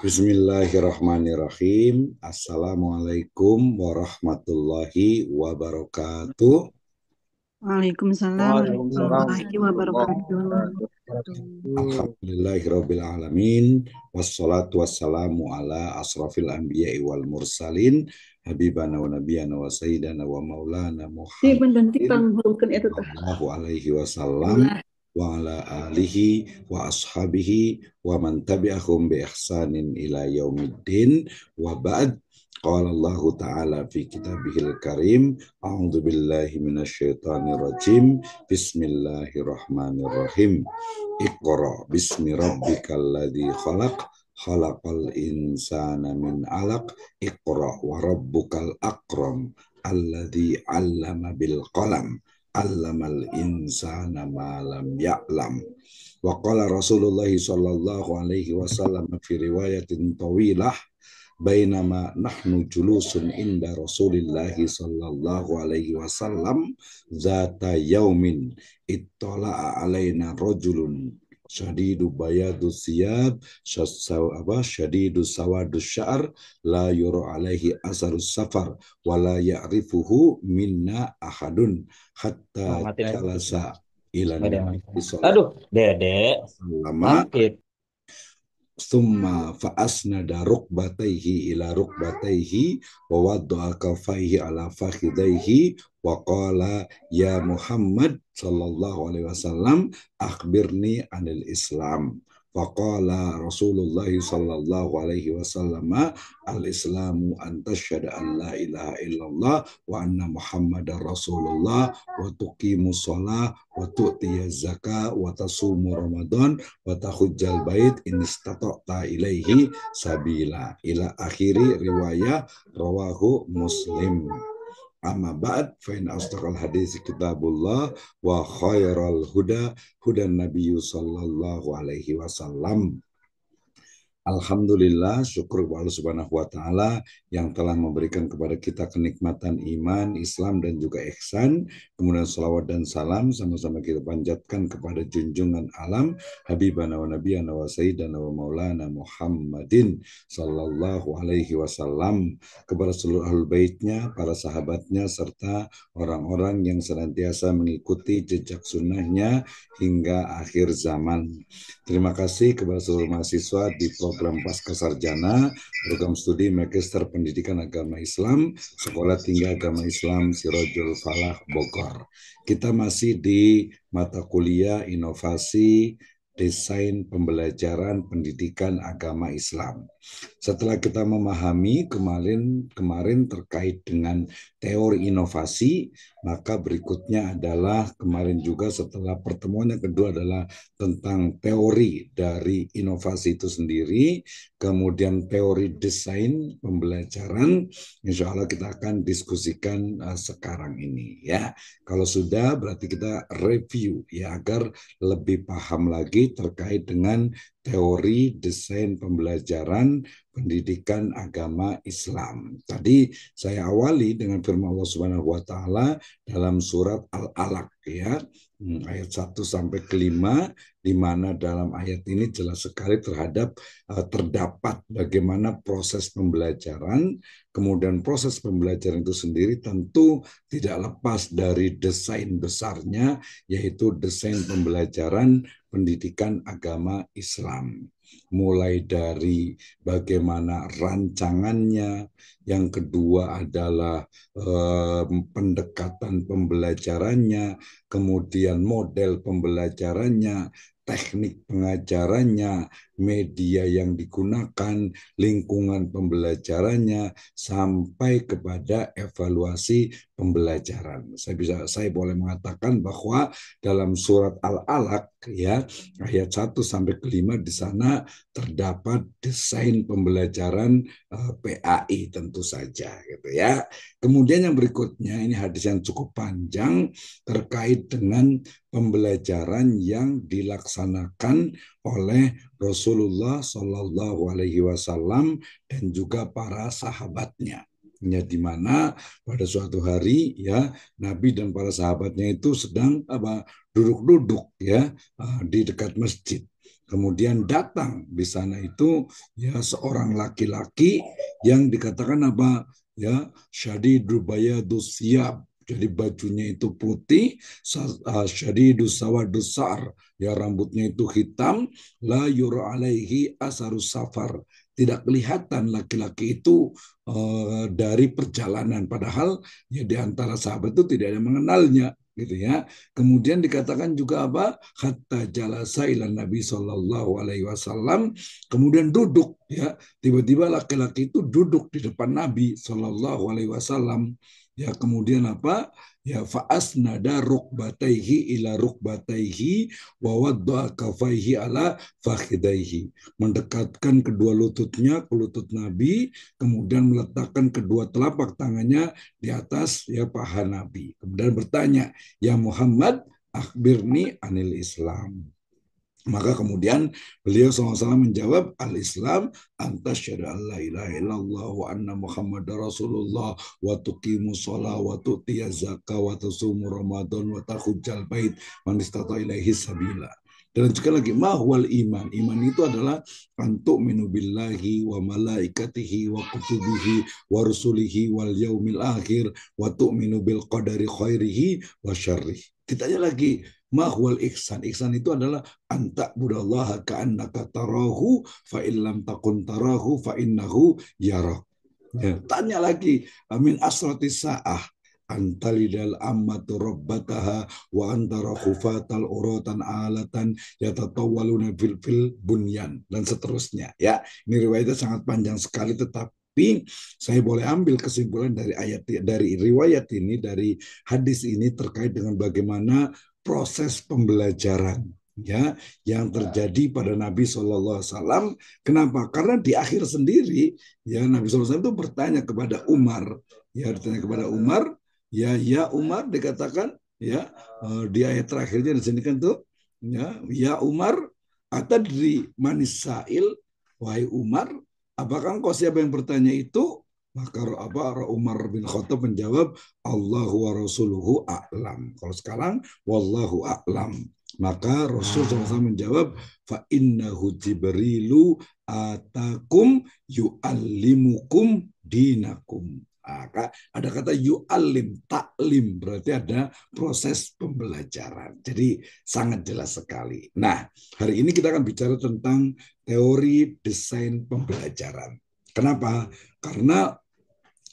Bismillahirrahmanirrahim. Assalamualaikum warahmatullahi wabarakatuh. Waalaikumsalam Waalaikumsalam warahmatullahi warahmatullahi wabarakatuh. wabarakatuh. Alhamdulillahirrabbilalamin. Wassalatu wassalamu ala asrafil anbiya'i wal mursalin. Habibana wa nabiyana wa sayyidana wa maulana Di pendanti Muhammadin panghulkan itu tah. sallallahu alaihi wasallam Allah. wa ala alihi wa ashabihi wa man tabi'ahum bi ihsanin ila yaumiddin wa ba'd. Qala Allah Ta'ala fi kitabihil karim, a'udzu billahi minasyaitonir rajim. Bismillahirrahmanirrahim. Iqra bismi rabbikal ladzi khalaq, khalaqal insana min 'alaq. Iqra wa rabbukal akram alladzi 'allama bil qalam, 'allamal insana ma lam ya'lam. Wa qala Rasulullah sallallahu alaihi wasallam fi riwayatin tawilah, bainama nahnu julusun inda Rasulillah sallallahu alaihi wasallam zata yaumin ittala'a alaina rajulun syadidu bayadu siyab syadidu sawadu sya'ar la yura alaihi asarus safar wala ya'rifuhu minna ahadun hatta Matiin aja. jalasa ila Nggak ada yang nabi matiin. sallallahu Aduh, Dede, alaihi sakit. summa fa'asnada rukbatayhi ila rukbatayhi wa wadda'a kafaihi ala fakhidayhi wa qala ya Muhammad sallallahu alaihi wasallam akhbirni anil Islam. Faqala Rasulullah sallallahu alaihi wasallam al-islamu an tasyhada an la ilaha illallah wa anna Muhammadar Rasulullah wa tuqimus shalah wa tu'tiyaz zakah wa tasumu Ramadan wa tahujjal bait in istata'ta ilaihi sabila ila akhiri riwayah rawahu Muslim. Amma ba'd fa in asdaqal hadis kitabullah wa khairal huda hudan nabiyyu sallallahu alaihi wasallam. Alhamdulillah, syukur kepada Allah Subhanahu wa Ta'ala yang telah memberikan kepada kita kenikmatan iman, Islam, dan juga ihsan. Kemudian salawat dan salam sama-sama kita panjatkan kepada junjungan alam, Habibana wa Nabiyana wa Sayyidana wa Maulana Muhammadin sallallahu alaihi wasallam, kepada seluruh ahlul baitnya, para sahabatnya, serta orang-orang yang senantiasa mengikuti jejak sunnahnya hingga akhir zaman. Terima kasih kepada seluruh mahasiswa di program Pasca Sarjana, program studi Magister Pendidikan Agama Islam, Sekolah Tinggi Agama Islam Sirojul Falah Bogor. Kita masih di mata kuliah Inovasi Desain Pembelajaran Pendidikan Agama Islam. Setelah kita memahami kemarin terkait dengan teori inovasi, maka berikutnya adalah kemarin juga setelah pertemuan yang kedua adalah tentang teori dari inovasi itu sendiri, kemudian teori desain pembelajaran. Insya Allah kita akan diskusikan sekarang ini ya. Kalau sudah berarti kita review ya agar lebih paham lagi terkait dengan teori desain pembelajaran pendidikan agama Islam. Tadi saya awali dengan firman Allah Subhanahu wa taala dalam surat Al-Alaq ya, ayat 1 sampai ke 5, di mana dalam ayat ini jelas sekali terdapat bagaimana proses pembelajaran. Kemudian proses pembelajaran itu sendiri tentu tidak lepas dari desain besarnya, yaitu desain pembelajaran pendidikan agama Islam. Mulai dari bagaimana rancangannya, yang kedua adalah pendekatan pembelajarannya, kemudian model pembelajarannya, teknik pengajarannya, media yang digunakan, lingkungan pembelajarannya, sampai kepada evaluasi pembelajaran. Saya boleh mengatakan bahwa dalam surat Al-Alaq ya, ayat 1 sampai ke 5 di sana terdapat desain pembelajaran PAI tentu saja gitu ya. Kemudian yang berikutnya ini hadis yang cukup panjang terkait dengan pembelajaran yang dilaksanakan oleh Rasulullah Shallallahu Alaihi Wasallam dan juga para sahabatnya. Ya, di mana pada suatu hari ya Nabi dan para sahabatnya itu sedang duduk-duduk ya di dekat masjid. Kemudian datang di sana itu ya seorang laki-laki yang dikatakan apa? Ya, syadidul bayadus siyab. Jadi bajunya itu putih, syadidus sawadus sa'ar. Ya rambutnya itu hitam, la yura alaihi asarus safar. Tidak kelihatan laki-laki itu dari perjalanan. Padahal ya di antara sahabat itu tidak ada yang mengenalnya gitu ya. Kemudian dikatakan juga apa? Hatta jalasa ila Nabi Shallallahu Alaihi Wasallam. Kemudian duduk ya. Tiba-tiba laki-laki itu duduk di depan Nabi Shallallahu Alaihi Wasallam. Ya kemudian apa? Ya fa'asnada rukbataihi ila rukbataihi wa wadda'a kafaihi ala fakhidaihi. Mendekatkan kedua lututnya ke lutut Nabi, kemudian meletakkan kedua telapak tangannya di atas ya paha Nabi. Kemudian bertanya, ya Muhammad, akhbirni anil Islam. Maka kemudian beliau SAW menjawab, al-Islam antasyhadu an la ilaha illallah wa anna Muhammadar Rasulullah wa tuqimu shalah wa tu'tiyaz zakah wa tasumu Ramadan wa tahujjal bait man istata ilaihi sabila. Dan juga lagi mahwal iman. Iman itu adalah antuk minu billahi wa malaikatihi wa kutubihi wa rusulihi wal yaumil akhir wa tu'minu bil qadari khairihi wa syarrih. Ditanya lagi, mahwal ihsan. Ihsan itu adalah anta budallaha ka'annaka tarahu fa illam takun tarahu fa innahu yarak. Ya, tanya lagi, amin asratis sa'ah antalidal ammatu rabbataha wa antara khufatal uratan alatan yatatawwaluna fil bunyan dan seterusnya ya. Ini riwayatnya sangat panjang sekali, tetapi saya boleh ambil kesimpulan dari riwayat ini, dari hadis ini terkait dengan bagaimana proses pembelajaran ya yang terjadi pada Nabi SAW. Kenapa? Karena di akhir sendiri ya Nabi SAW itu bertanya kepada Umar, ya Umar, dikatakan ya di ayat terakhirnya di sini kan tuh ya Umar atadri manis sa'il, wahai Umar, apakah engkau siapa yang bertanya itu? Maka Umar bin Khattab menjawab, Allahu wa rasuluhu a'lam. Kalau sekarang wallahu a'lam. Maka Rasul SAW menjawab, fa innahu Jibrilu atakum yu'allimukum dinakum. Maka ada kata yu'allim, taklim, berarti ada proses pembelajaran. Jadi sangat jelas sekali. Nah, hari ini kita akan bicara tentang teori desain pembelajaran. Kenapa? Karena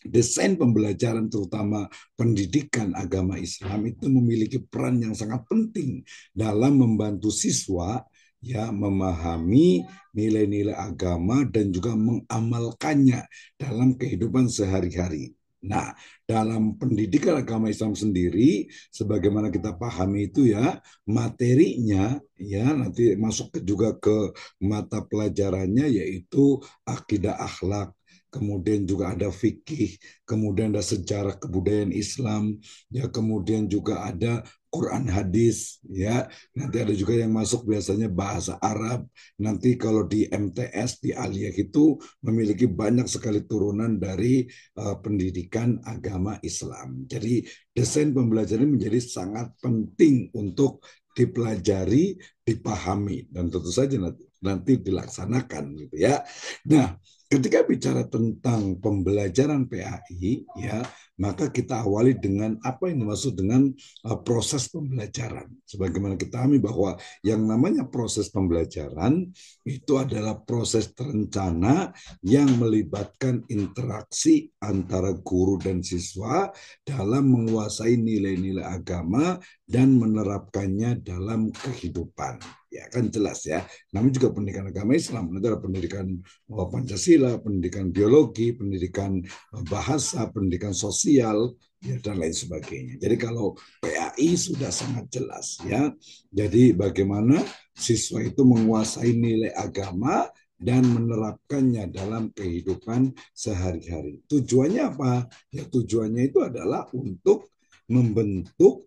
desain pembelajaran terutama pendidikan agama Islam itu memiliki peran yang sangat penting dalam membantu siswa ya memahami nilai-nilai agama dan juga mengamalkannya dalam kehidupan sehari-hari. Nah, dalam pendidikan agama Islam sendiri, sebagaimana kita pahami itu ya, materinya ya nanti masuk juga ke mata pelajarannya yaitu akidah akhlak, kemudian juga ada fikih, kemudian ada sejarah kebudayaan Islam, ya kemudian juga ada Quran hadis, ya nanti ada juga yang masuk biasanya bahasa Arab. Nanti kalau di MTS di Aliyah itu memiliki banyak sekali turunan dari pendidikan agama Islam. Jadi desain pembelajaran menjadi sangat penting untuk dipelajari, dipahami, dan tentu saja nanti dilaksanakan gitu ya. Nah, ketika bicara tentang pembelajaran PAI, ya, maka kita awali dengan apa yang dimaksud dengan proses pembelajaran. Sebagaimana kita pahami bahwa yang namanya proses pembelajaran itu adalah proses terencana yang melibatkan interaksi antara guru dan siswa dalam menguasai nilai-nilai agama dan menerapkannya dalam kehidupan. Ya kan jelas ya. Namun juga pendidikan agama Islam, nanti ada pendidikan Pancasila, pendidikan biologi, pendidikan bahasa, pendidikan sosial, ya, dan lain sebagainya. Jadi kalau PAI sudah sangat jelas ya. Jadi bagaimana siswa itu menguasai nilai agama dan menerapkannya dalam kehidupan sehari-hari. Tujuannya apa? Ya tujuannya itu adalah untuk membentuk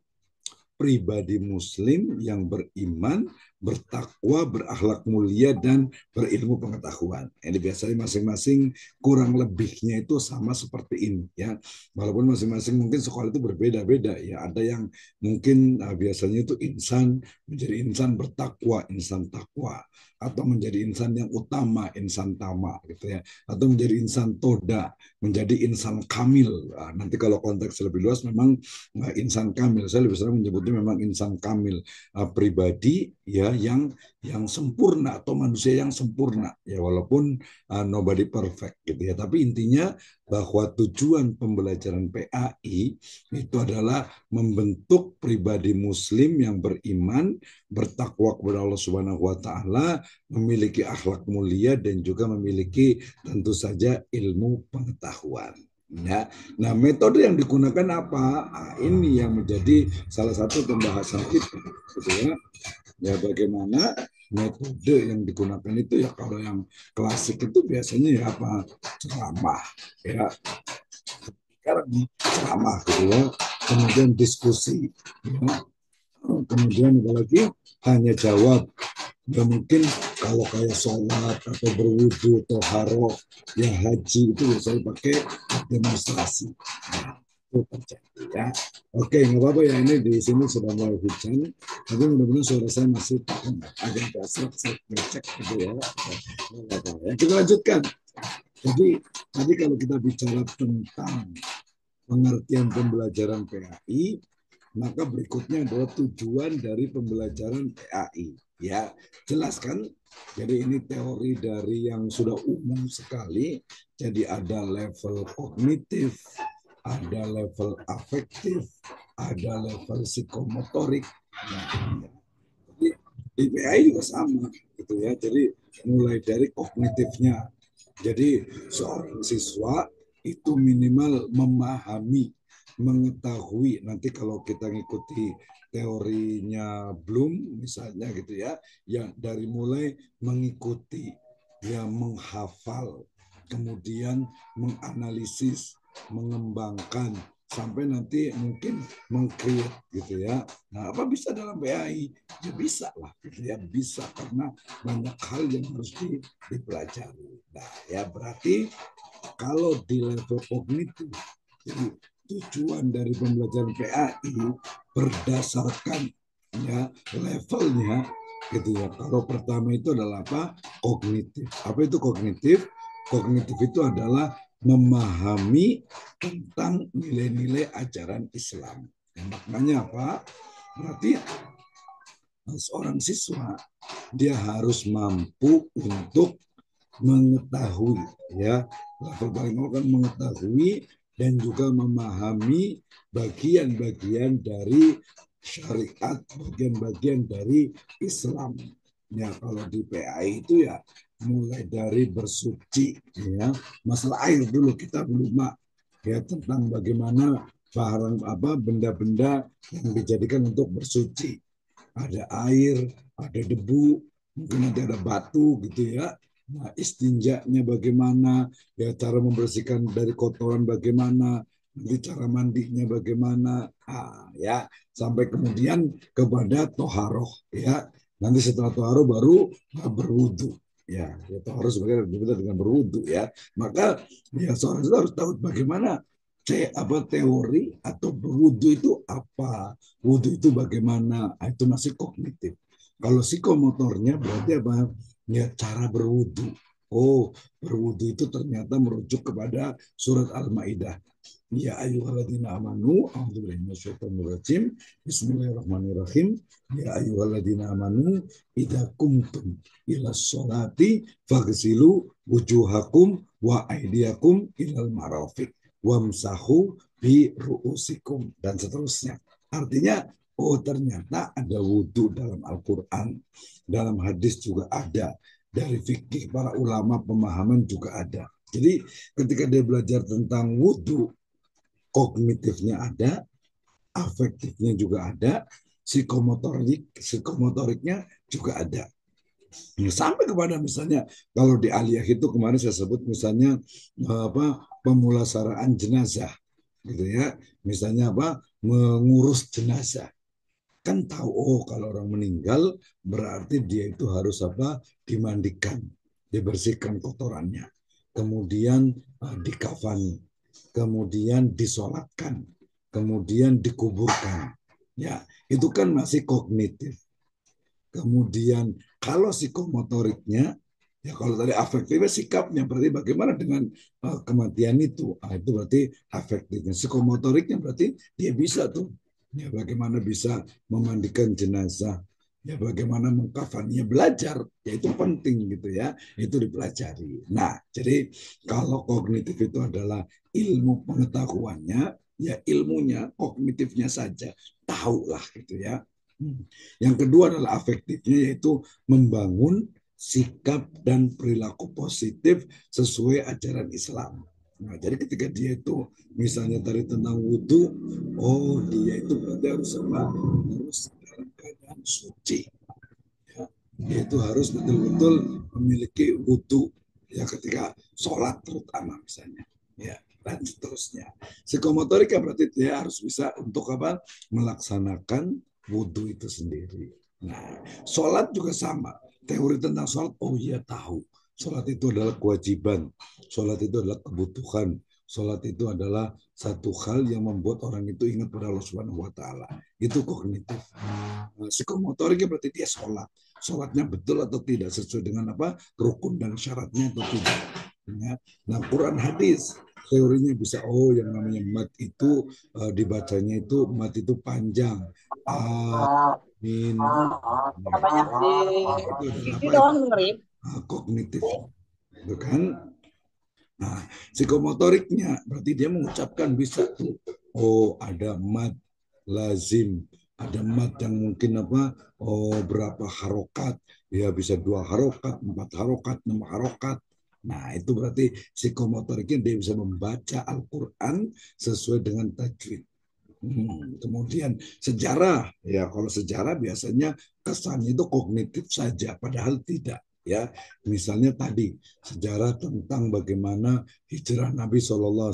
pribadi muslim yang beriman, bertakwa, berakhlak mulia, dan berilmu pengetahuan. Ini biasanya masing-masing kurang lebihnya itu sama seperti ini ya. Walaupun masing-masing mungkin sekolah itu berbeda-beda ya. Ada yang mungkin biasanya itu insan menjadi insan bertakwa, insan takwa, atau menjadi insan yang utama, insan tama gitu ya. Atau menjadi insan toda, menjadi insan kamil. Nah, nanti kalau konteks lebih luas memang insan kamil. Saya lebih sering menyebutnya memang insan kamil, pribadi ya yang sempurna atau manusia yang sempurna ya, walaupun nobody perfect gitu ya, tapi intinya bahwa tujuan pembelajaran PAI itu adalah membentuk pribadi muslim yang beriman, bertakwa kepada Allah Subhanahu wa taala, memiliki akhlak mulia, dan juga memiliki tentu saja ilmu pengetahuan. Ya, nah metode yang digunakan apa? Nah, ini yang menjadi salah satu pembahasan kita, gitu ya. Ya bagaimana metode yang digunakan itu ya, kalau yang klasik itu biasanya ya apa, ceramah ya, sekarang ceramah gitu ya, kemudian diskusi ya, kemudian apalagi tanya jawab. Ya mungkin kalau kayak sholat atau berwudu atau haro ya, haji itu biasanya pakai demonstrasi. Nah, itu terjadi ya. Oke, nggak apa-apa ya, ini di sini sudah mulai hujan, tapi mudah-mudahan suara saya masih agak dasar, saya ngecek gitu ya. Nggak apa-apa ya. Kita lanjutkan. Jadi tadi kalau kita bicara tentang pengertian pembelajaran PAI, maka berikutnya adalah tujuan dari pembelajaran PAI. Ya, jelas kan? Jadi ini teori dari yang sudah umum sekali. Jadi ada level kognitif, ada level afektif, ada level psikomotorik. Nah, jadi di PAI juga sama, gitu ya. Jadi mulai dari kognitifnya. Jadi seorang siswa itu minimal memahami, mengetahui. Nanti kalau kita ngikuti teorinya Bloom misalnya gitu ya, yang dari mulai mengikuti, ya menghafal, kemudian menganalisis, mengembangkan, sampai nanti mungkin mengcreate gitu ya. Nah, apa bisa dalam PAI? Ya bisa lah gitu ya, bisa, karena banyak hal yang harus dipelajari. Nah, ya berarti kalau di level kognitif, jadi tujuan dari pembelajaran PAI berdasarkan ya levelnya gitu ya. Kalau pertama itu adalah apa? Kognitif. Apa itu kognitif? Kognitif itu adalah memahami tentang nilai-nilai ajaran Islam. Maknanya apa? Berarti seorang siswa dia harus mampu untuk mengetahui ya, level paling awal kan mengetahui dan juga memahami bagian-bagian dari syariat, bagian-bagian dari Islam. Ya kalau di PAI itu ya mulai dari bersuci ya, masalah air dulu kita belum ya, tentang bagaimana barang apa benda-benda yang dijadikan untuk bersuci. Ada air, ada debu, mungkin nanti ada batu gitu ya. Nah, istinjanya bagaimana, ya cara membersihkan dari kotoran bagaimana, nanti cara mandinya bagaimana, ya sampai kemudian kepada toharoh ya. Nanti setelah toharoh baru berwudu. Ya, toharoh sebagai dengan berwudu ya. Maka ya seorang itu harus tahu bagaimana apa teori atau berwudu itu apa, wudu itu bagaimana, itu masih kognitif. Kalau psikomotornya berarti apa? Ya cara berwudu. Oh, berwudu itu ternyata merujuk kepada surat Al-Maidah. Ya ayyuhalladzina amanu, a'udzubillahi minasyaitonirrajim. Bismillahirrahmanirrahim. Ya ayyuhalladzina amanu, idza kumtum ila sholati faghsilu wujuhakum wa aydiyakum ilal marafiq wamsahu bi ru'usikum, dan seterusnya. Artinya, oh ternyata ada wudhu dalam Al-Quran, dalam hadis juga ada, dari fikih para ulama pemahaman juga ada. Jadi ketika dia belajar tentang wudhu, kognitifnya ada, afektifnya juga ada, psikomotoriknya juga ada. Sampai kepada misalnya kalau di aliyah itu kemarin saya sebut misalnya apa, pemulasaraan jenazah gitu ya, misalnya apa, mengurus jenazah. kan tahu, oh kalau orang meninggal berarti dia itu harus apa? Dimandikan, dibersihkan kotorannya, kemudian dikafani, kemudian disolatkan, kemudian dikuburkan. Ya, itu kan masih kognitif. Kemudian kalau psikomotoriknya, ya kalau tadi afektifnya sikapnya, berarti bagaimana dengan kematian itu? Itu berarti afektifnya. Psikomotoriknya berarti dia bisa tuh, ya bagaimana bisa memandikan jenazah, ya bagaimana mengkafaninya, belajar, ya itu penting gitu ya, itu dipelajari. Nah, jadi kalau kognitif itu adalah ilmu pengetahuannya, ya ilmunya, kognitifnya saja, tahulah gitu ya. Yang kedua adalah afektifnya, yaitu membangun sikap dan perilaku positif sesuai ajaran Islam. Nah, jadi ketika dia itu misalnya tadi tentang wudhu, oh dia itu berarti harus apa? Harus dalam keadaan suci. Ya. Dia itu harus betul-betul memiliki wudhu ya ketika sholat terutama misalnya. Ya, dan seterusnya. Psikomotorika berarti dia harus bisa untuk apa? Melaksanakan wudhu itu sendiri. Nah, sholat juga sama. Teori tentang sholat, oh iya tahu. Sholat itu adalah kewajiban. Sholat itu adalah kebutuhan. Sholat itu adalah satu hal yang membuat orang itu ingat pada Allah Subhanahu wa Ta'ala. Itu kognitif. Psikomotoriknya berarti dia sholat. Sholatnya betul atau tidak sesuai dengan apa? Rukun dan syaratnya atau tidak. Ya. Nah, Quran hadis teorinya bisa, oh yang namanya mat itu dibacanya itu mat itu panjang. Amin. Banyak di Itu adalah TV apa itu? doang dengerin. Kognitif. Itu kan. Nah, psikomotoriknya berarti dia mengucapkan bisa tuh. Oh, ada mat lazim, ada mat yang mungkin apa? Oh, berapa harokat? Ya bisa 2 harokat, 4 harokat, 6 harokat. Nah, itu berarti psikomotoriknya dia bisa membaca Al-Quran sesuai dengan tajwid. Kemudian sejarah, ya kalau sejarah biasanya kesannya itu kognitif saja, padahal tidak. Ya, misalnya tadi sejarah tentang bagaimana hijrah Nabi SAW.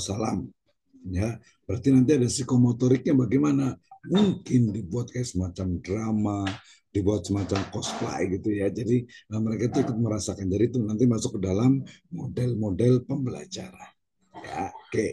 Ya, berarti nanti ada psikomotoriknya bagaimana? Mungkin dibuat kayak semacam drama, dibuat semacam cosplay gitu ya. Jadi mereka itu ikut merasakan. Jadi itu nanti masuk ke dalam model-model pembelajaran. Ya, oke.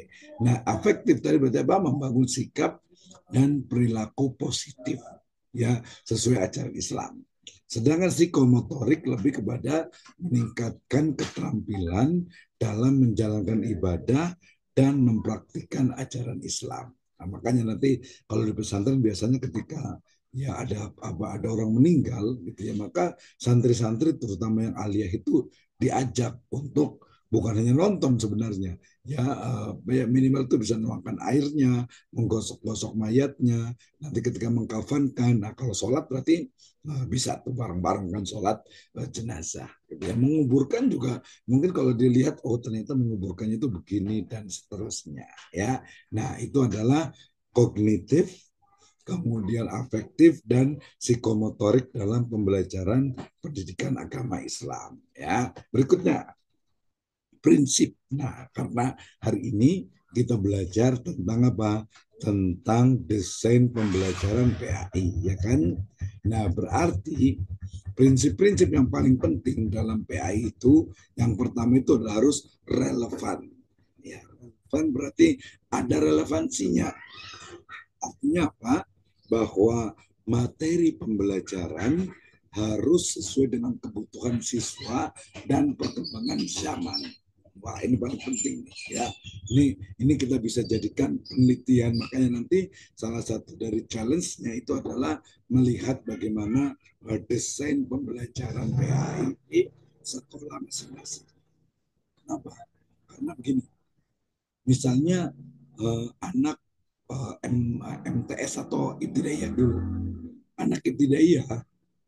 Nah, afektif tadi berarti apa? Membangun sikap dan perilaku positif ya sesuai ajaran Islam. Sedangkan psikomotorik lebih kepada meningkatkan keterampilan dalam menjalankan ibadah dan mempraktikkan ajaran Islam. Nah, makanya nanti kalau di pesantren biasanya ketika ya ada orang meninggal gitu ya, maka santri-santri terutama yang aliyah itu diajak untuk bukan hanya nonton sebenarnya, ya minimal itu bisa nuangkan airnya, menggosok-gosok mayatnya, nanti ketika mengkafankan. Nah kalau sholat berarti bisa tuh bareng-bareng kan sholat jenazah. Ya, menguburkan juga mungkin kalau dilihat, oh ternyata menguburkannya itu begini dan seterusnya. Ya, nah itu adalah kognitif, kemudian afektif dan psikomotorik dalam pembelajaran pendidikan agama Islam. Ya, berikutnya prinsip. Nah, karena hari ini kita belajar tentang apa? Tentang desain pembelajaran PAI, ya kan? Nah, berarti prinsip-prinsip yang paling penting dalam PAI itu, yang pertama itu adalah harus relevan. Ya, relevan berarti ada relevansinya. Artinya apa? Bahwa materi pembelajaran harus sesuai dengan kebutuhan siswa dan perkembangan zaman. Wah, ini paling penting ya. Ini kita bisa jadikan penelitian. Makanya nanti salah satu dari challenge-nya itu adalah melihat bagaimana desain pembelajaran PAI di sekolah masing-masing. Kenapa? Karena begini, misalnya anak MTS atau ibtidaiyah dulu. Anak ibtidaiyah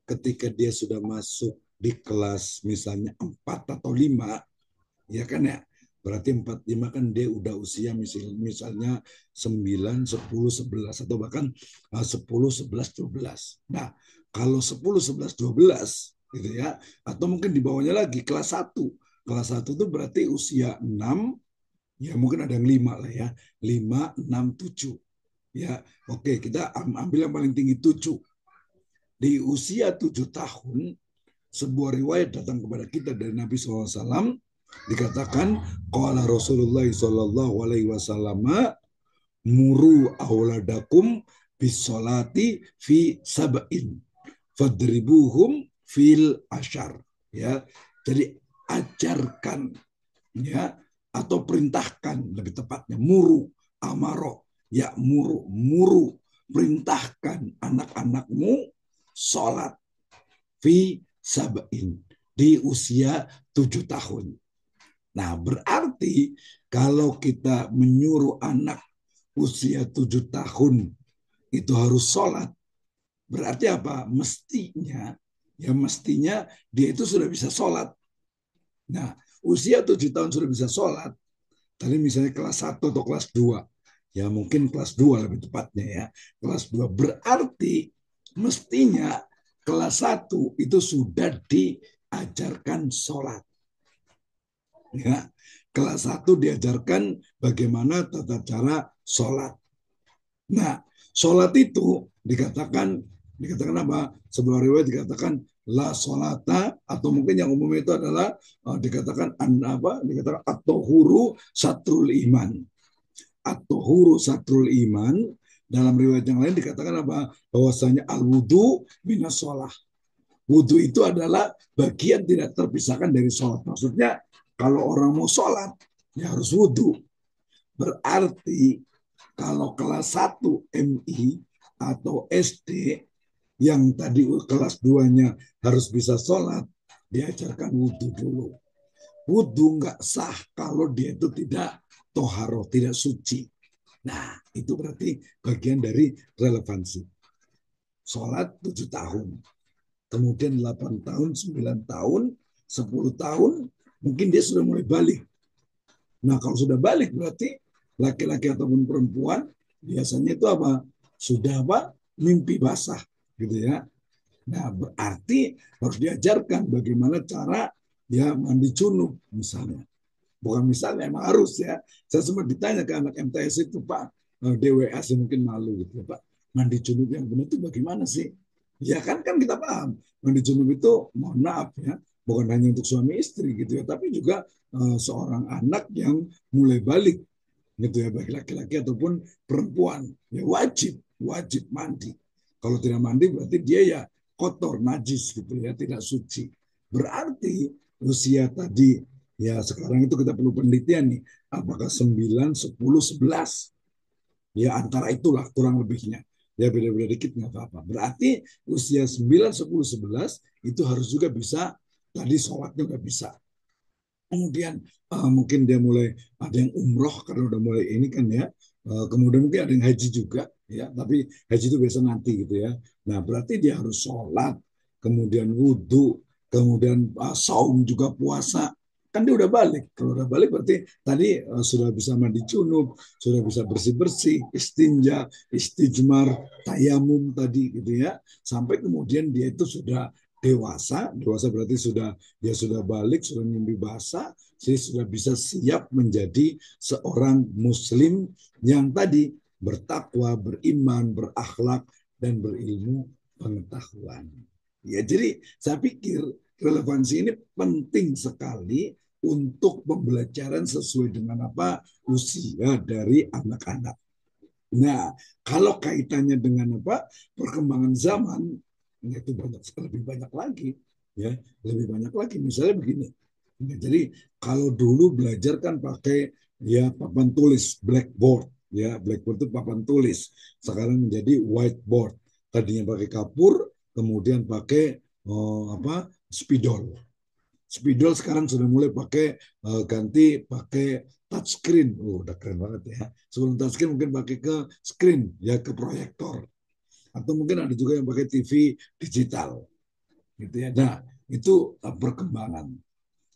ketika dia sudah masuk di kelas misalnya 4 atau 5, ya kan ya, berarti 4, 5 kan dia udah usia misalnya 9, 10, 11 atau bahkan 10, 11, 12. Nah, kalau 10, 11, 12 gitu ya, atau mungkin di bawahnya lagi kelas 1. Kelas 1 itu berarti usia 6, ya mungkin ada yang 5 lah ya, 5, 6, 7. Ya, oke, kita ambil yang paling tinggi 7. di usia 7 tahun, sebuah riwayat datang kepada kita dari Nabi SAW, dikatakan, qala Rasulullah SAW, muru auladakum bisolati fi sab'in fadribuhum fil asyar. Ya, jadi ajarkan, ya, atau perintahkan, lebih tepatnya muru, amaro, ya muru, perintahkan anak-anakmu sholat fi sab'in, di usia 7 tahun. Nah, berarti kalau kita menyuruh anak usia 7 tahun itu harus sholat, berarti apa? Mestinya dia itu sudah bisa sholat. Nah, usia 7 tahun sudah bisa sholat, tadi misalnya kelas 1 atau kelas 2, ya mungkin kelas 2 lebih tepatnya ya, kelas 2, berarti mestinya kelas 1 itu sudah diajarkan sholat. Ya, kelas 1 diajarkan bagaimana tata cara sholat. Nah, sholat itu dikatakan apa? Sebuah riwayat dikatakan la sholata, atau mungkin yang umum itu adalah dikatakan at-tuhuru satrul iman. At-tuhuru satrul iman. Dalam riwayat yang lain dikatakan apa? Bahwasanya al-wudu minas sholah. Wudu itu adalah bagian tidak terpisahkan dari sholat. Maksudnya kalau orang mau sholat, ya harus wudu. Berarti kalau kelas 1 MI atau SD, yang tadi kelas 2-nya harus bisa sholat, diajarkan wudu dulu. Wudu nggak sah kalau dia itu tidak toharo, tidak suci. Nah, itu berarti bagian dari relevansi. Sholat 7 tahun. Kemudian 8 tahun, 9 tahun, 10 tahun, mungkin dia sudah mulai balik. Nah, kalau sudah balik berarti laki-laki ataupun perempuan biasanya itu apa? Sudah apa? Mimpi basah, gitu ya. Nah, berarti harus diajarkan bagaimana cara ya mandi junub misalnya. Bukan misalnya, emang harus ya. Saya sempat ditanya ke anak MTS itu, Pak, DWA sih mungkin malu gitu ya, Pak. Mandi junub yang benar itu bagaimana sih? Ya kan kita paham. Mandi junub itu, mohon maaf ya, bukan hanya untuk suami istri gitu ya, tapi juga seorang anak yang mulai balik gitu ya, baik laki-laki ataupun perempuan, ya wajib mandi. Kalau tidak mandi berarti dia ya kotor, najis gitu ya, tidak suci. Berarti usia tadi, ya sekarang itu kita perlu penelitian nih, apakah 9, 10, 11, ya antara itulah kurang lebihnya. Ya beda-beda dikit nggak apa-apa. Berarti usia 9, 10, 11 itu harus juga bisa, tadi sholatnya udah bisa. Kemudian mungkin dia mulai ada yang umroh karena udah mulai ini kan ya. Kemudian mungkin ada yang haji juga ya, tapi haji itu biasa nanti gitu ya. Nah, berarti dia harus sholat, kemudian wudhu, kemudian saum juga, puasa. Kan dia udah balik. Kalau udah balik berarti tadi sudah bisa mandi junub, sudah bisa bersih-bersih, istinja, istijmar, tayamum tadi gitu ya. Sampai kemudian dia itu sudah dewasa berarti dia sudah balik, sudah mimpi basah, jadi sudah bisa siap menjadi seorang muslim yang tadi bertakwa, beriman, berakhlak, dan berilmu pengetahuan. Ya, jadi saya pikir relevansi ini penting sekali untuk pembelajaran sesuai dengan apa usia dari anak-anak. Nah, kalau kaitannya dengan apa perkembangan zaman, itu lebih banyak lagi, ya lebih banyak lagi. Misalnya begini, ya, jadi kalau dulu belajar kan pakai ya papan tulis, blackboard, ya blackboard itu papan tulis. Sekarang menjadi whiteboard. Tadinya pakai kapur, kemudian pakai spidol. Spidol sekarang sudah mulai pakai ganti pakai touchscreen. Udah keren banget ya. Sebelum touchscreen mungkin pakai ke screen, ya ke proyektor. Atau mungkin ada juga yang pakai TV digital. Gitu ya. Nah, itu perkembangan.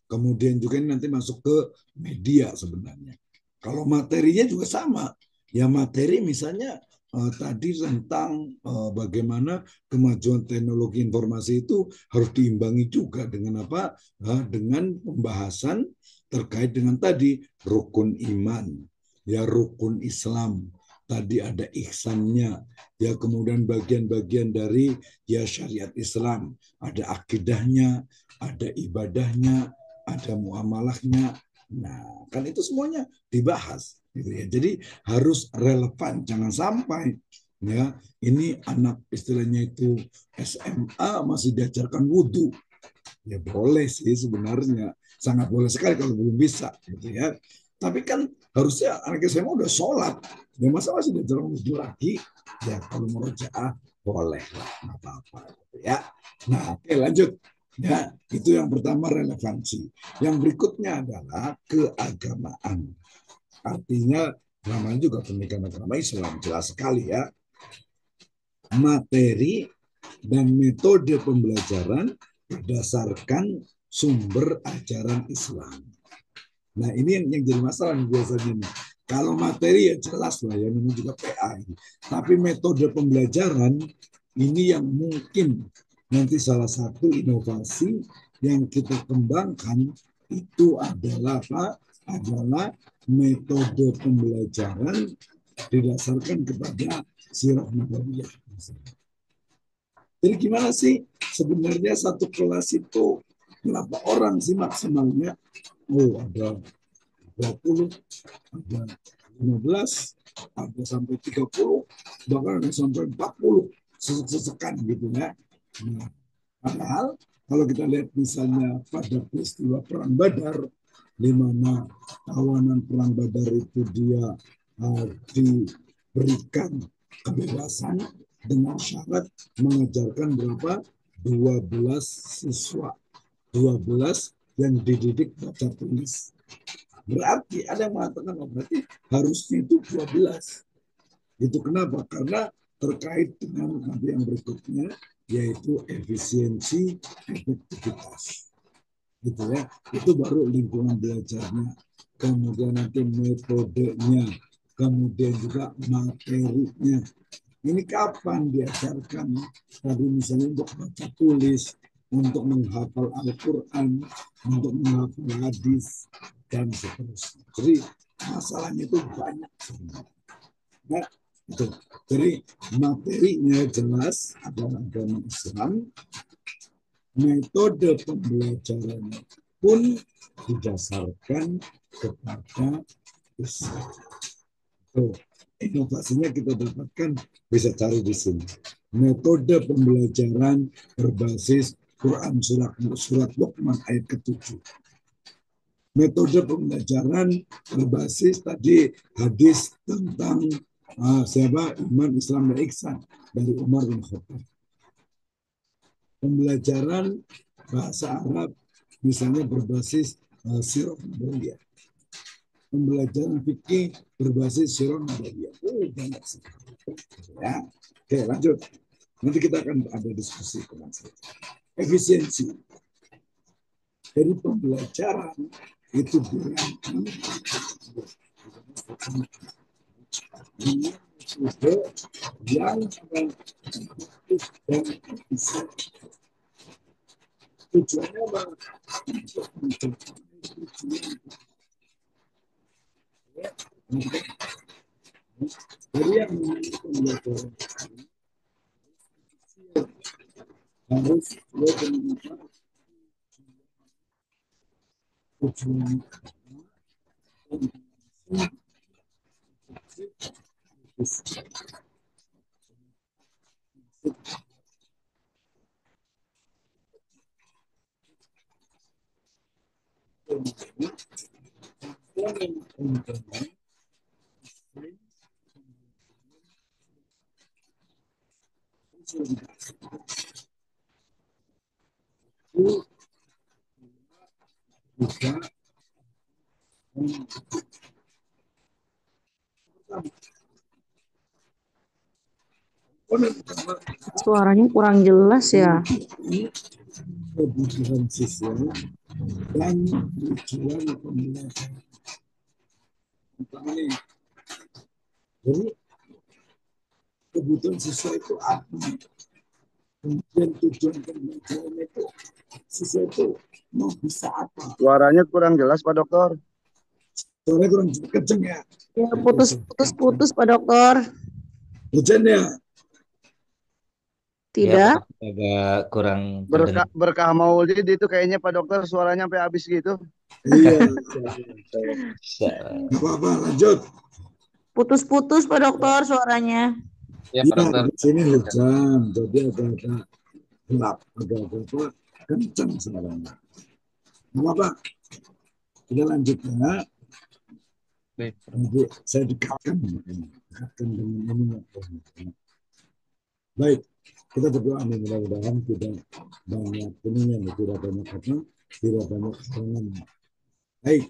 Kemudian juga ini nanti masuk ke media sebenarnya. Kalau materinya juga sama. Ya materi misalnya tadi tentang bagaimana kemajuan teknologi informasi itu harus diimbangi juga dengan apa? Dengan pembahasan terkait dengan tadi rukun iman, ya rukun Islam, tadi ada ihsannya, ya kemudian bagian-bagian dari ya syariat Islam, ada akidahnya, ada ibadahnya, ada muamalahnya. Nah, kan itu semuanya dibahas gitu ya. Jadi harus relevan, jangan sampai ya ini anak istilahnya itu SMA masih diajarkan wudhu. Ya boleh sih sebenarnya, sangat boleh sekali kalau belum bisa gitu ya. Tapi kan harusnya anak SMA udah sholat, ya masa masih diajarkan wudhu lagi? Ya kalau murojaah boleh lah, nggak apa-apa gitu ya. Nah, oke lanjut. Ya, itu yang pertama relevansi. Yang berikutnya adalah keagamaan. Artinya namanya juga pendidikan agama Islam, jelas sekali ya. Materi dan metode pembelajaran berdasarkan sumber ajaran Islam. Nah ini yang jadi masalah nih biasanya nih. Kalau materi ya jelas lah ya, namanya juga PA. Tapi metode pembelajaran ini yang mungkin nanti salah satu inovasi yang kita kembangkan itu adalah apa? Adalah metode pembelajaran didasarkan kepada sirah nabawiyah. Jadi gimana sih sebenarnya satu kelas itu berapa orang sih maksimalnya? Oh ada 20, ada 15, ada sampai 30, bahkan ada sampai 40 sesekan gitu ya. Nah, padahal kalau kita lihat misalnya pada peristiwa Perang Badar, di mana tawanan Perang Badar itu dia diberikan kebebasan dengan syarat mengajarkan berapa? 12 siswa. 12 yang dididik baca tulis. Berarti ada yang mengatakan berarti harusnya itu 12. Itu kenapa? Karena terkait dengan nanti yang berikutnya yaitu efisiensi efektivitas. Gitu ya. Itu baru lingkungan belajarnya. Kemudian nanti metodenya, kemudian juga materinya. Ini kapan diajarkan? Tadi misalnya untuk baca tulis, untuk menghafal Al-Quran, untuk menghafal hadis, dan seterusnya. Jadi masalahnya itu banyak sebenarnya. Nah, itu. Jadi materinya jelas adalah agama Islam, metode pembelajarannya pun didasarkan kepada Islam. Tuh, inovasinya kita dapatkan bisa cari di sini. Metode pembelajaran berbasis Quran surat Luqman ayat ke-7. Metode pembelajaran berbasis tadi hadis tentang siapa iman, Islam, dan ihsan dari Umar bin Khattab. Pembelajaran bahasa Arab misalnya berbasis sirah nabawiyah. Pembelajaran fikih berbasis sirah nabawiyah. Banyak sekali. Ya. Oke, lanjut. Nanti kita akan ada diskusi tentang efisiensi. Dari pembelajaran itu dirancang yang dan bisa tujuannya apa? Untuk mencapai tujuan dari yang pembelajaran harus dengan tujuan Suaranya kurang jelas ya. kebutuhan siswa dan tujuan pembelajaran. Ini, jadi kebutuhan siswa itu apa? Kemudian tujuan pembelajaran itu siswa itu mau bisa apa? Suaranya kurang jelas, Pak Dokter. Suaranya kurang kenceng ya. Ya, putus Pak Dokter. Hujan ya? Ya, Tidak. Pak, agak kurang Berkah, terdengar. berkah Maulid itu kayaknya Pak Dokter suaranya sampai habis gitu. Iya. Sa- Gak apa-apa, lanjut. Putus-putus Pak Dokter suaranya. Ya, Pak Iya, Dokter. di sini hujan, jadi agak-agak gelap, agak-agak apa, kencang suaranya. Gak apa-apa, kita lanjut ya. Baik. Nanti saya dekatkan dengan ini. Baik, kita berdoa nih, mudah-mudahan tidak banyak ininya nih, tidak banyak apa, tidak banyak halangan. Baik,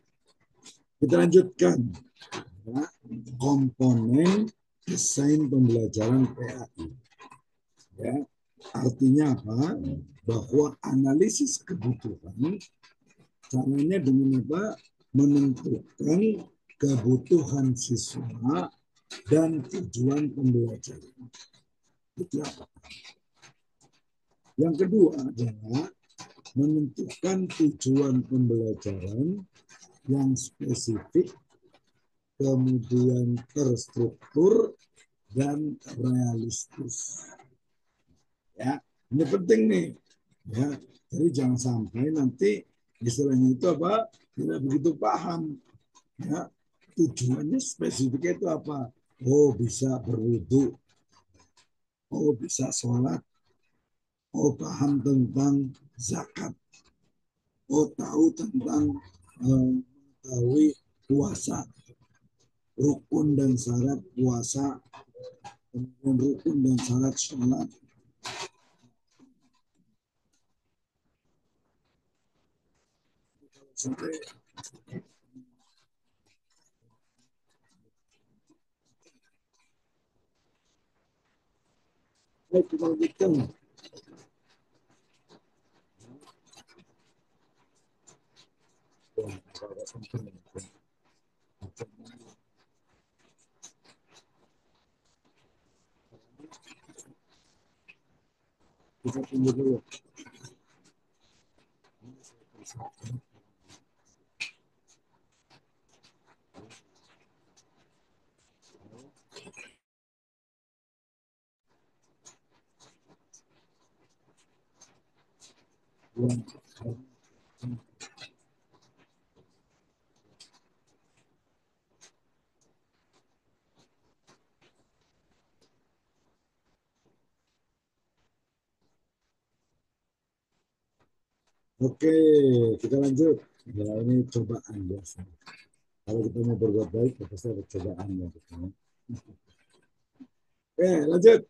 kita lanjutkan ya, komponen desain pembelajaran PAI. Ya, artinya apa? Bahwa analisis kebutuhan caranya dengan apa? Menentukan kebutuhan siswa dan tujuan pembelajaran. Itu apa? Yang kedua adalah menentukan tujuan pembelajaran yang spesifik, kemudian terstruktur dan realistis. Ya, ini penting nih. Ya, jadi jangan sampai nanti istilahnya itu apa? Tidak begitu paham. Ya, tujuannya spesifiknya itu apa? Oh, bisa berwudu. Oh, bisa sholat. Oh, paham tentang zakat. Oh, tahu tentang mengetahui puasa, rukun dan syarat puasa, kemudian rukun dan syarat sholat. Sampai kita lanjutkan. Kita tunggu dulu. Oke, kita lanjut. Ya, ini cobaan biasa. Kalau kita mau berbuat baik, ya pasti ada cobaannya. Oke, lanjut.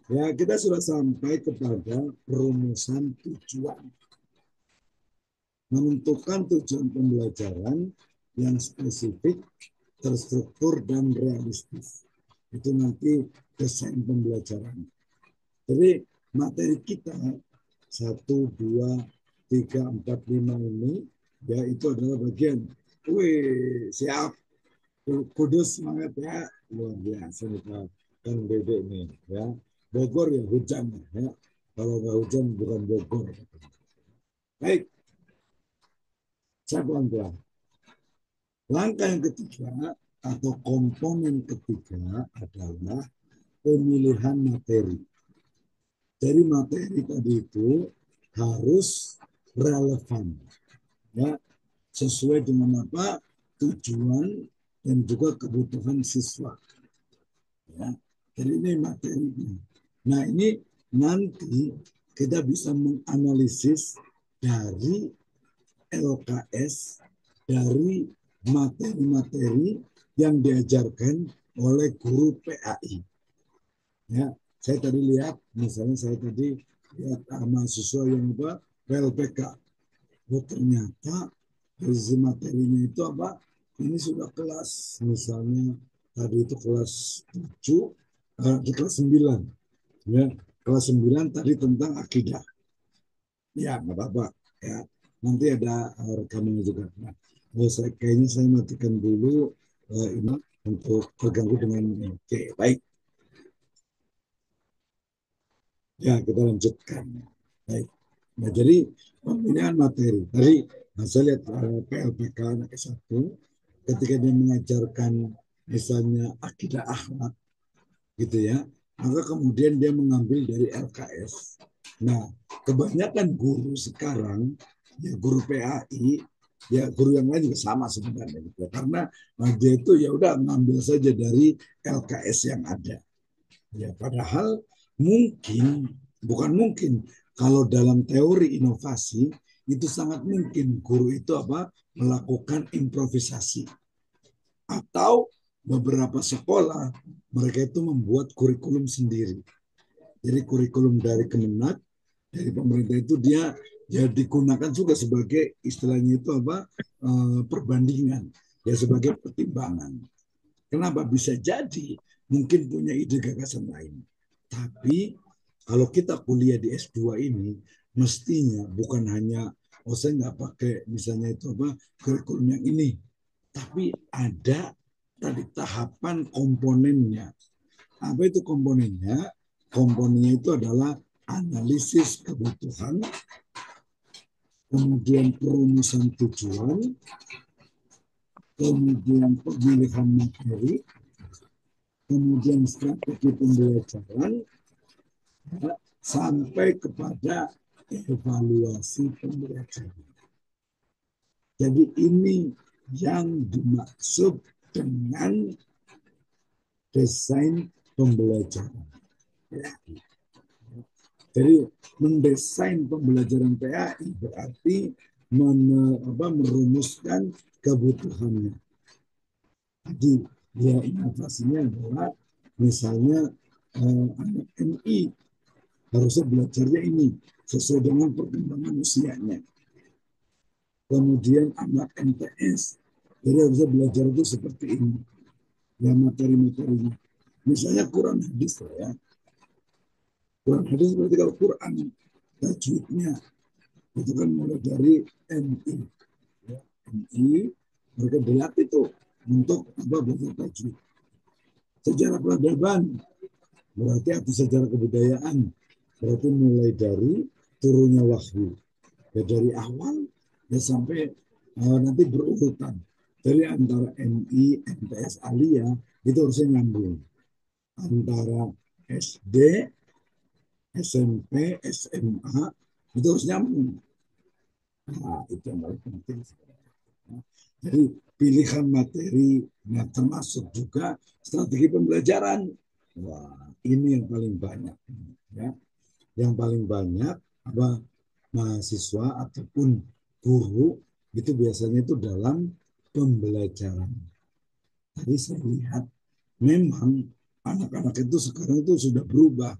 Ya, kita sudah sampai kepada perumusan tujuan. Menentukan tujuan pembelajaran yang spesifik, terstruktur, dan realistis. Itu nanti desain pembelajaran. Jadi materi kita 1, 2, 3, 4, 5 ini ya itu adalah bagian. Wih, siap. Kudus semangat ya. Luar biasa nih Pak. Kan Dede nih ya. Bogor ya hujan ya. Kalau nggak hujan bukan Bogor. Baik, saya pelan-pelan. Langkah yang ketiga atau komponen ketiga adalah pemilihan materi. Jadi materi tadi itu harus relevan, ya, sesuai dengan apa tujuan dan juga kebutuhan siswa. Ya. Jadi ini materinya. Nah ini nanti kita bisa menganalisis dari LKS, dari materi-materi yang diajarkan oleh guru PAI. Ya, saya tadi lihat, misalnya saya tadi lihat mahasiswa yang apa PLPK. Oh, ternyata isi materinya itu apa? Ini sudah kelas, misalnya tadi itu kelas 7, di kelas 9. Ya, kelas 9 tadi tentang akidah. Ya, nggak apa-apa. Ya, nanti ada rekamannya juga. Nah, kayaknya saya matikan dulu ini untuk terganggu dengan oke, baik. Ya, kita lanjutkan. Baik. Nah, jadi pemilihan materi. Tadi saya lihat PLPK anak S1 ketika dia mengajarkan misalnya akidah akhlak gitu ya, maka kemudian dia mengambil dari LKS. Nah, kebanyakan guru sekarang, ya guru PAI, ya guru yang lain juga sama sebenarnya gitu. Karena dia itu ya udah ngambil saja dari LKS yang ada. Ya, padahal mungkin, bukan mungkin, kalau dalam teori inovasi itu sangat mungkin guru itu apa melakukan improvisasi atau beberapa sekolah mereka itu membuat kurikulum sendiri. Jadi kurikulum dari Kemenak, dari pemerintah itu dia ya digunakan juga sebagai istilahnya itu apa perbandingan, ya sebagai pertimbangan. Kenapa bisa jadi mungkin punya ide gagasan lain. Tapi kalau kita kuliah di S2 ini mestinya bukan hanya saya nggak pakai misalnya itu apa kurikulum yang ini, tapi ada tadi tahapan komponennya. Apa itu komponennya? Komponennya itu adalah analisis kebutuhan, kemudian perumusan tujuan, kemudian pemilihan materi, kemudian strategi pembelajaran, ya, sampai kepada evaluasi pembelajaran. Jadi ini yang dimaksud dengan desain pembelajaran. Ya. Jadi mendesain pembelajaran PAI berarti merumuskan kebutuhannya. Jadi ya inovasinya adalah misalnya anak MI harusnya belajarnya ini sesuai dengan perkembangan usianya. Kemudian anak MTS jadi harusnya belajar itu seperti ini. Ya materi-materinya. Misalnya Quran hadis ya. Quran hadis berarti kalau Quran tajwidnya itu kan mulai dari MI. Ya, MI mereka dilatih itu untuk belajar tajwid. Sejarah peradaban berarti atau sejarah kebudayaan berarti mulai dari turunnya wahyu. Ya dari awal ya sampai nanti berurutan. Dari antara MI, MTS, Alia itu harusnya nyambung. Antara SD, SMP, SMA itu harus nyambung. Nah, itu yang paling penting. Jadi pilihan materi, nah, termasuk juga strategi pembelajaran. Wah, ini yang paling banyak. Ya. Yang paling banyak apa mahasiswa ataupun guru itu biasanya itu dalam pembelajaran. Tadi saya lihat memang anak-anak itu sekarang itu sudah berubah.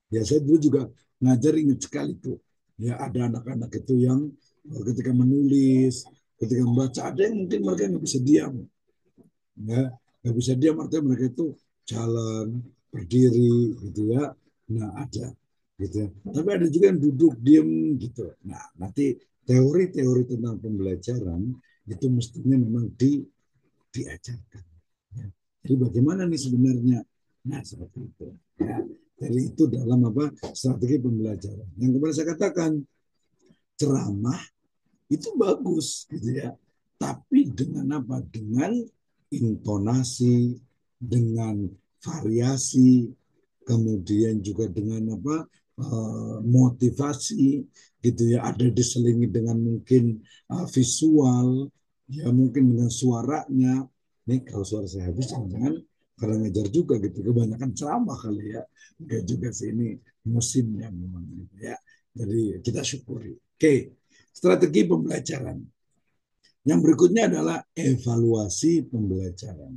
Ya saya dulu juga ngajar ingat sekali tuh. Ya ada anak-anak itu yang ketika menulis, ketika membaca ada yang mungkin mereka nggak bisa diam. Ya nggak bisa diam artinya mereka itu jalan, berdiri gitu ya. Nah ada gitu ya. Tapi ada juga yang duduk diam gitu. Nah nanti teori-teori tentang pembelajaran itu mestinya memang diajarkan. Ya. Jadi bagaimana nih sebenarnya? Nah seperti itu. Ya. Jadi itu dalam apa strategi pembelajaran. Yang kemarin saya katakan ceramah itu bagus gitu ya. Tapi dengan apa? Dengan intonasi, dengan variasi, kemudian juga dengan apa? Motivasi gitu ya. Ada diselingi dengan mungkin visual, ya mungkin dengan suaranya. Nih kalau suara saya habis jangan karena ngajar juga gitu. Kebanyakan ceramah kali ya. Enggak juga sih ini musimnya memang gitu ya. Jadi kita syukuri. Oke, strategi pembelajaran. Yang berikutnya adalah evaluasi pembelajaran.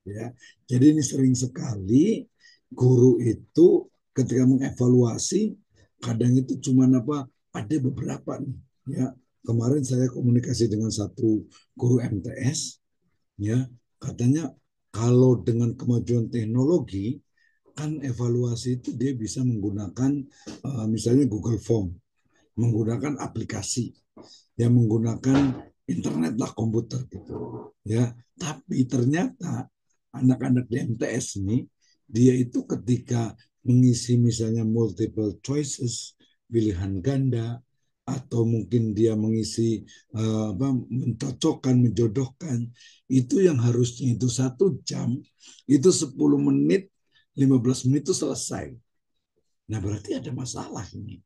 Ya, jadi ini sering sekali guru itu ketika mengevaluasi kadang itu cuma apa ada beberapa nih. Ya, kemarin saya komunikasi dengan satu guru MTS. Ya, katanya kalau dengan kemajuan teknologi kan evaluasi itu dia bisa menggunakan misalnya Google Form, menggunakan aplikasi, yang menggunakan internet lah komputer gitu. Ya, tapi ternyata anak-anak di MTS ini dia itu ketika mengisi misalnya multiple choices, pilihan ganda atau mungkin dia mengisi mencocokkan, menjodohkan, itu yang harusnya itu 1 jam, itu 10 menit, 15 menit itu selesai. Nah berarti ada masalah ini.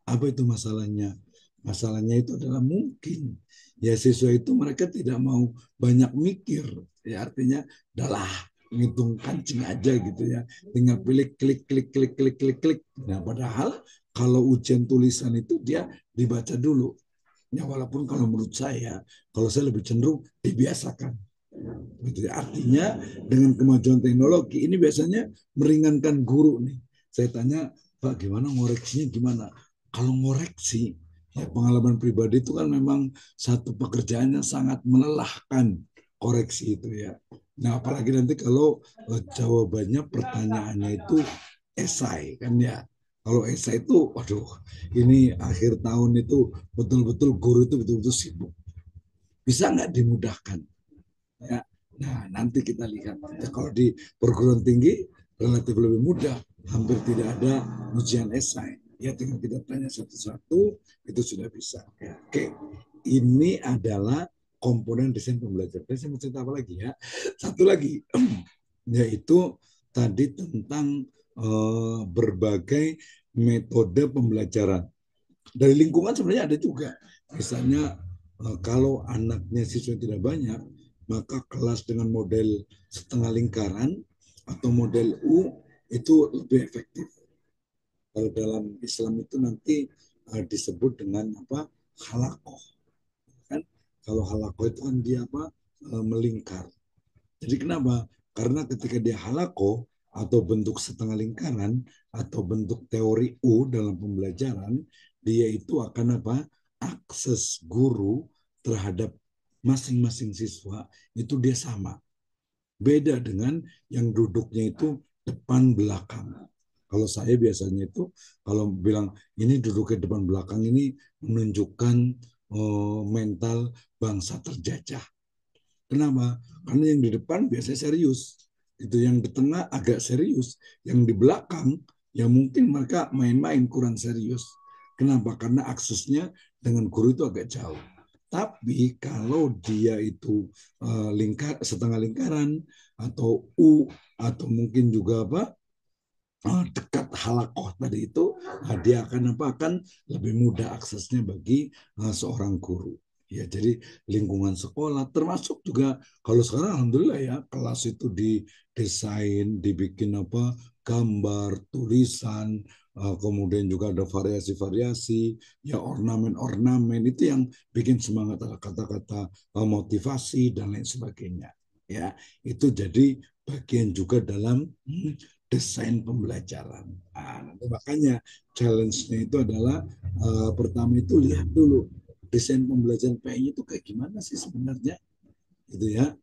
Apa itu masalahnya? Masalahnya itu adalah mungkin ya siswa itu mereka tidak mau banyak mikir. Ya artinya adalah ngitung kancing aja gitu ya. Tinggal pilih klik klik klik klik klik klik. Nah padahal kalau ujian tulisan itu dia dibaca dulu. Ya walaupun kalau menurut saya, kalau saya lebih cenderung dibiasakan. Gitu ya. Artinya dengan kemajuan teknologi ini biasanya meringankan guru nih. Saya tanya, Pak gimana ngoreksinya gimana? Kalau ngoreksi, ya pengalaman pribadi itu kan memang satu pekerjaan yang sangat melelahkan, koreksi itu ya. Nah apalagi nanti kalau jawabannya pertanyaannya itu esai kan ya. Kalau esai itu, waduh, ini akhir tahun itu betul-betul guru itu betul-betul sibuk. Bisa nggak dimudahkan? Ya. Nah, nanti kita lihat. Ya, kalau di perguruan tinggi relatif lebih mudah, hampir tidak ada ujian esai. Ya, tinggal kita tanya satu-satu, itu sudah bisa. Ya, oke, ini adalah komponen desain pembelajaran. Saya mau cerita apa lagi ya? Satu lagi, yaitu tadi tentang berbagai metode pembelajaran. Dari lingkungan sebenarnya ada juga. Misalnya kalau anaknya siswa tidak banyak, maka kelas dengan model setengah lingkaran atau model U itu lebih efektif. Kalau dalam Islam itu nanti disebut dengan apa? Halakoh. Kan? Kalau halakoh itu kan dia apa? Melingkar. Jadi kenapa? Karena ketika dia halakoh atau bentuk setengah lingkaran atau bentuk teori U dalam pembelajaran, dia itu akan apa? Akses guru terhadap masing-masing siswa itu dia sama. Beda dengan yang duduknya itu depan belakang. Kalau saya biasanya itu kalau bilang ini duduknya depan belakang ini menunjukkan mental bangsa terjajah. Kenapa? Karena yang di depan biasanya serius. Itu yang di tengah agak serius. Yang di belakang ya mungkin mereka main-main kurang serius. Kenapa? Karena aksesnya dengan guru itu agak jauh. Tapi kalau dia itu setengah lingkaran atau U atau mungkin juga apa dekat halakoh tadi itu, dia akan lebih mudah aksesnya bagi seorang guru. Ya, jadi lingkungan sekolah termasuk juga kalau sekarang alhamdulillah ya kelas itu didesain, dibikin apa gambar, tulisan, kemudian juga ada variasi-variasi, ya ornamen-ornamen itu yang bikin semangat, kata-kata motivasi dan lain sebagainya. Ya, itu jadi bagian juga dalam desain pembelajaran. Nanti makanya challenge-nya itu adalah pertama itu lihat dulu desain pembelajaran PI itu kayak gimana sih sebenarnya, gitu ya.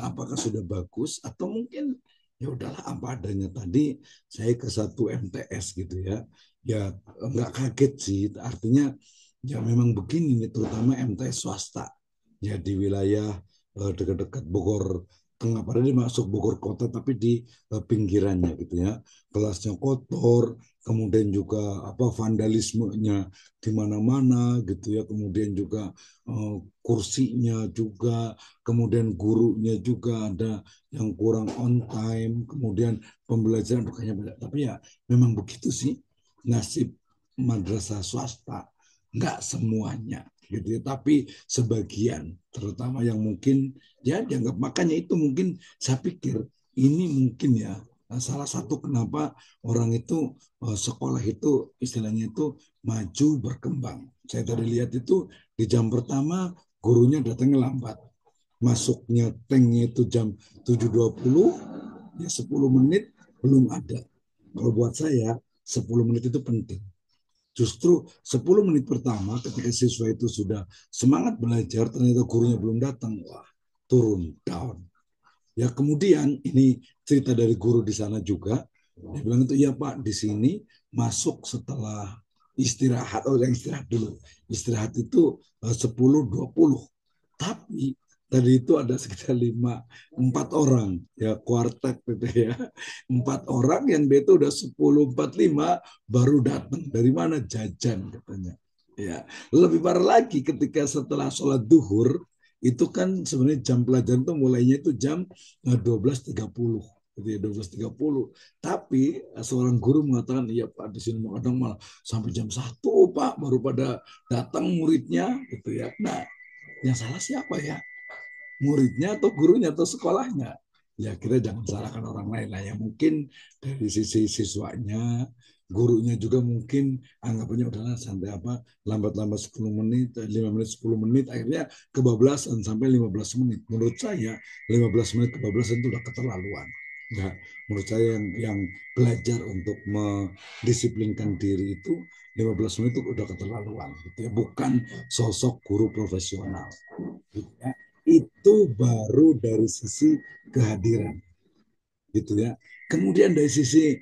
Apakah sudah bagus atau mungkin ya udahlah apa adanya. Tadi saya ke satu MTS gitu ya, ya nggak kaget sih. Artinya ya memang begini nih, terutama MTS swasta ya di wilayah dekat-dekat Bogor Tengah, padahal dia masuk Bogor kota tapi di pinggirannya gitu ya, kelasnya kotor, kemudian juga apa vandalismenya di mana-mana gitu ya, kemudian juga kursinya juga, kemudian gurunya juga ada yang kurang on time, kemudian pembelajaran bukannya banyak. Tapi ya memang begitu sih nasib madrasah swasta, nggak semuanya gitu ya, tapi sebagian, terutama yang mungkin ya dianggap, makanya itu mungkin saya pikir ini mungkin ya salah satu kenapa orang itu sekolah itu istilahnya itu maju berkembang. Saya tadi lihat itu di jam pertama gurunya datangnya lambat, masuknya tanknya itu jam 7.20, ya 10 menit belum ada. Kalau buat saya 10 menit itu penting. Justru 10 menit pertama ketika siswa itu sudah semangat belajar, ternyata gurunya belum datang, wah turun down. Ya kemudian ini cerita dari guru di sana juga, dia bilang itu ya Pak di sini masuk setelah istirahat, yang istirahat dulu, istirahat itu 10.20, tapi tadi itu ada sekitar 4 orang ya kuartet gitu ya, 4 orang yang dia itu udah 10.45 baru datang. Dari mana? Jajan katanya. Ya, lebih parah lagi ketika setelah sholat duhur itu kan sebenarnya jam pelajaran tuh mulainya itu jam 12.30 gitu ya 12.30. Tapi seorang guru mengatakan iya Pak di sini kadang malah sampai jam 1 Pak baru pada datang muridnya gitu ya. Nah, yang salah siapa ya? Muridnya atau gurunya atau sekolahnya? Ya kita jangan salahkan orang lain lah ya. Mungkin dari sisi siswanya, gurunya juga mungkin anggapannya udahlah santai apa lambat-lambat 10 menit, 5 menit, 10 menit, akhirnya kebablasan sampai 15 menit. Menurut saya 15 menit kebablasan itu udah keterlaluan. Ya, menurut saya yang belajar untuk mendisiplinkan diri itu 15 menit itu udah keterlaluan gitu ya. Bukan sosok guru profesional gitu ya. Itu baru dari sisi kehadiran gitu ya. Kemudian dari sisi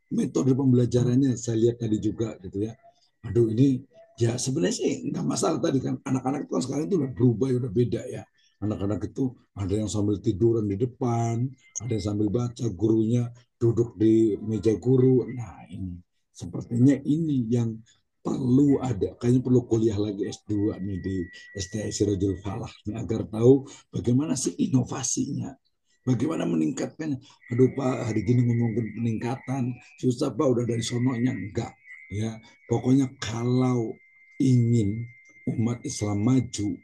metode pembelajarannya saya lihat tadi juga gitu ya. Aduh ini ya sebenarnya sih nggak masalah tadi kan anak-anak itu kan sekarang itu udah berubah udah beda ya. Anak-anak itu ada yang sambil tiduran di depan, ada yang sambil baca, gurunya duduk di meja guru. Nah ini sepertinya ini yang perlu ada, kayaknya perlu kuliah lagi S2 nih di STI Sirajul Falah nih, agar tahu bagaimana sih inovasinya, bagaimana meningkatkannya. Aduh Pak, hari gini ngomongin peningkatan, susah Pak, udah dari sononya. Enggak. Ya, pokoknya kalau ingin umat Islam maju,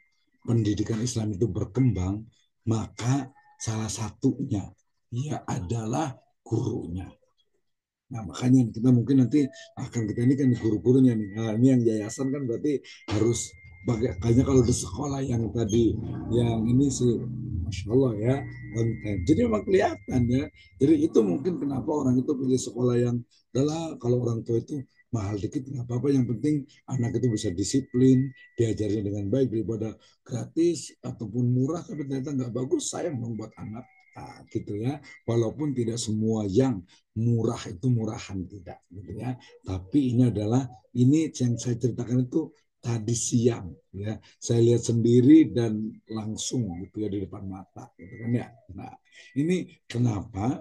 pendidikan Islam itu berkembang, maka salah satunya ya adalah gurunya. Nah, makanya kita mungkin nanti akan kita ini kan guru-gurunya nih. Nah, ini yang yayasan kan berarti harus kayaknya kalau di sekolah yang tadi yang ini sih Masya Allah ya konten. Jadi memang kelihatan ya. Jadi itu mungkin kenapa orang itu pilih sekolah yang adalah kalau orang tua itu mahal dikit nggak apa-apa. Yang penting anak itu bisa disiplin, diajarnya dengan baik daripada gratis ataupun murah tapi ternyata nggak bagus. Sayang dong buat anak. Nah, gitu ya. Walaupun tidak semua yang murah itu murahan tidak gitu ya, tapi ini adalah ini yang saya ceritakan itu tadi siang ya, saya lihat sendiri dan langsung gitu ya di depan mata gitu kan ya. Nah ini kenapa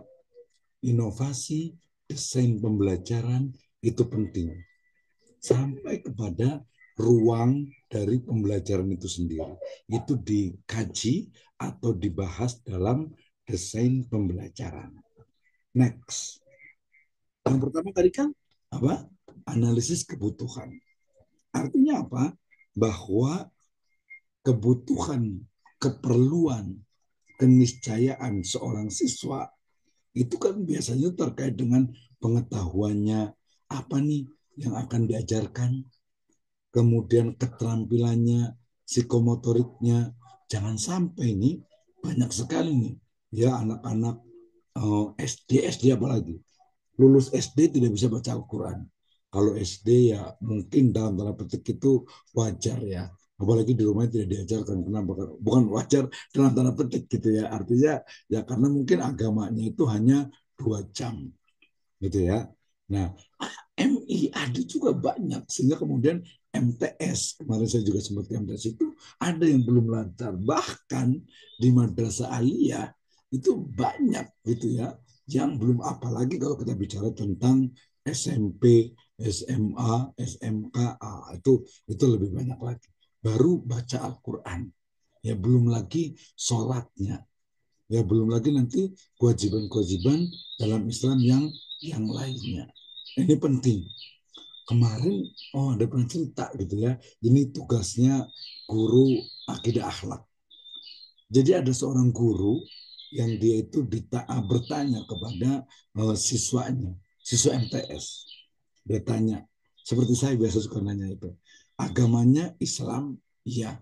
inovasi desain pembelajaran itu penting sampai kepada ruang dari pembelajaran itu sendiri itu dikaji atau dibahas dalam desain pembelajaran. Next. Yang pertama tadi kan apa? Analisis kebutuhan. Artinya apa? Bahwa kebutuhan, keperluan, keniscayaan seorang siswa itu kan biasanya terkait dengan pengetahuannya, apa nih yang akan diajarkan, kemudian keterampilannya, psikomotoriknya. Jangan sampai nih banyak sekali nih ya anak-anak SD apalagi lulus SD tidak bisa baca Al-Quran. Kalau SD ya mungkin dalam tanda petik itu wajar ya. Apalagi di rumah tidak diajarkan. Kenapa? Bukan wajar dalam tanda petik gitu ya. Artinya ya karena mungkin agamanya itu hanya 2 jam gitu ya. Nah, MI ada juga banyak sehingga kemudian MTS kemarin saya juga sempat ke MTS itu ada yang belum lancar, bahkan di madrasah aliyah itu banyak gitu ya yang belum, apalagi kalau kita bicara tentang SMP, SMA, SMK, itu lebih banyak lagi. Baru baca Al-Quran, ya belum lagi sholatnya, ya belum lagi nanti kewajiban-kewajiban dalam Islam yang lainnya. Ini penting. Kemarin ada pernah cerita gitu ya. Ini tugasnya guru akidah akhlak. Jadi ada seorang guru yang dia itu bertanya kepada siswanya, siswa MTS. Dia tanya, seperti saya biasa suka nanya itu, agamanya Islam? Iya.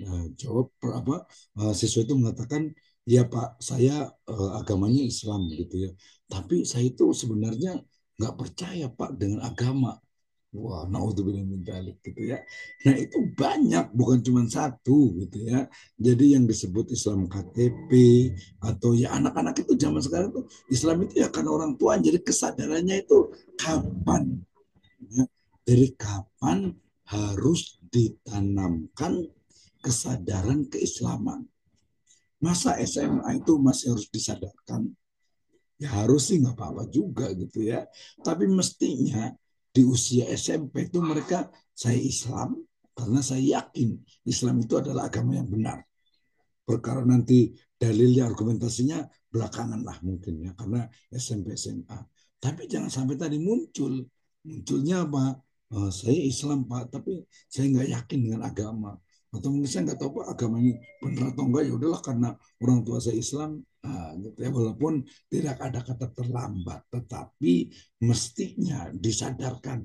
Nah, jawab apa? Siswa itu mengatakan, ya Pak, saya agamanya Islam gitu ya. Tapi saya itu sebenarnya nggak percaya Pak dengan agama. Wah, naudzubillah min dzalik gitu ya. Nah, itu banyak, bukan cuma satu gitu ya. Jadi yang disebut Islam KTP atau ya anak-anak itu zaman sekarang tuh Islam itu ya karena orang tua. Jadi kesadarannya itu kapan? Ya, dari kapan harus ditanamkan kesadaran keislaman? Masa SMA itu masih harus disadarkan? Ya harus sih nggak apa-apa juga gitu ya. Tapi mestinya di usia SMP itu mereka, saya Islam karena saya yakin Islam itu adalah agama yang benar. Perkara nanti dalilnya, argumentasinya belakangan lah mungkin ya, karena SMP SMA. Tapi jangan sampai tadi munculnya apa? Saya Islam Pak, tapi saya nggak yakin dengan agama. Atau mungkin saya nggak tahu Pak agama ini benar atau enggak, ya udahlah karena orang tua saya Islam. Gitu ya. Walaupun tidak ada kata terlambat, tetapi mestinya disadarkan.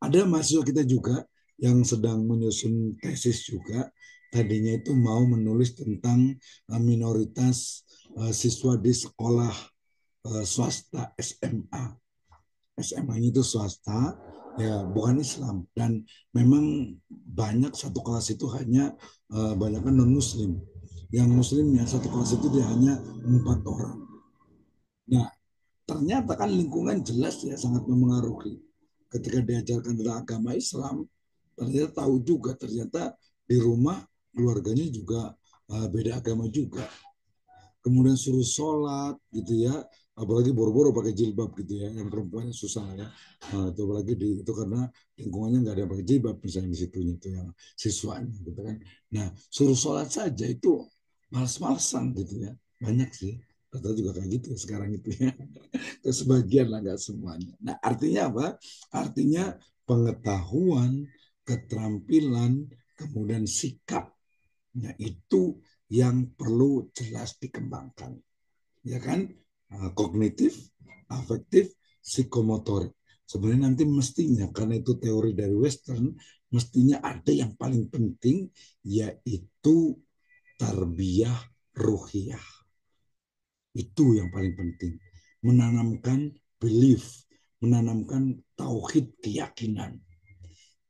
Ada mahasiswa kita juga yang sedang menyusun tesis juga, tadinya itu mau menulis tentang minoritas siswa di sekolah swasta SMA. SMA itu swasta, ya bukan Islam. Dan memang banyak satu kelas itu hanya banyak non-Muslim. Yang Muslimnya satu kelas itu dia hanya 4 orang. Nah, ternyata kan lingkungan jelas ya sangat memengaruhi. Ketika diajarkan tentang agama Islam, ternyata tahu juga ternyata di rumah keluarganya juga beda agama juga. Kemudian suruh sholat gitu ya, apalagi boro-boro pakai jilbab gitu ya, yang perempuannya susah ya. Itu apalagi itu karena lingkungannya nggak ada yang pakai jilbab misalnya di situnya itu yang siswanya gitu kan. Nah suruh sholat saja itu males-malesan gitu ya, banyak sih. Atau juga kayak gitu sekarang itu ya. Sebagian lah, nggak semuanya. Nah artinya apa? Artinya pengetahuan, keterampilan, kemudian sikap. Nah itu yang perlu jelas dikembangkan, ya kan? Kognitif, afektif, psikomotorik. Sebenarnya nanti mestinya, karena itu teori dari Western, mestinya ada yang paling penting, yaitu tarbiyah ruhiyah. Itu yang paling penting. Menanamkan belief, menanamkan tauhid keyakinan.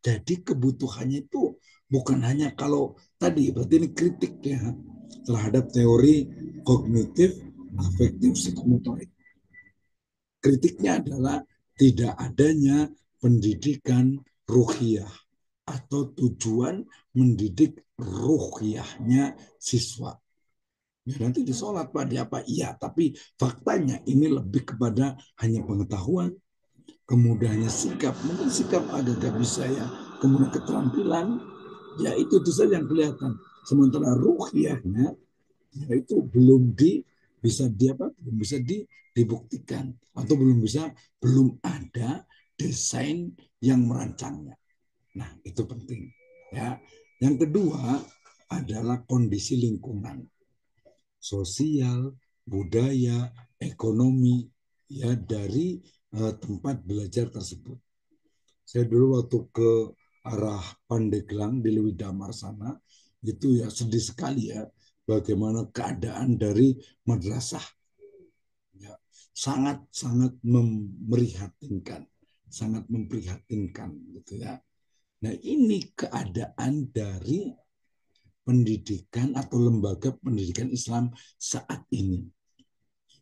Jadi kebutuhannya itu bukan hanya kalau tadi, berarti ini kritik ya terhadap teori kognitif, afektif, psikomotorik. Kritiknya adalah tidak adanya pendidikan ruhiyah atau tujuan mendidik ruhiyahnya siswa. Ya, nanti di sholat Pak, di apa? Iya, tapi faktanya ini lebih kepada hanya pengetahuan, kemudiannya sikap, mungkin sikap agak bisa ya, kemudian keterampilan, ya itu saja yang kelihatan. Sementara ruhiyahnya, ya itu belum bisa belum bisa dibuktikan atau belum ada desain yang merancangnya. Nah itu penting ya. Yang kedua adalah kondisi lingkungan, sosial, budaya, ekonomi ya dari tempat belajar tersebut. Saya dulu waktu ke arah Pandeglang di Lewi Damar sana, itu ya sedih sekali ya bagaimana keadaan dari madrasah. Ya, sangat memprihatinkan gitu ya. Nah, ini keadaan dari pendidikan atau lembaga pendidikan Islam saat ini.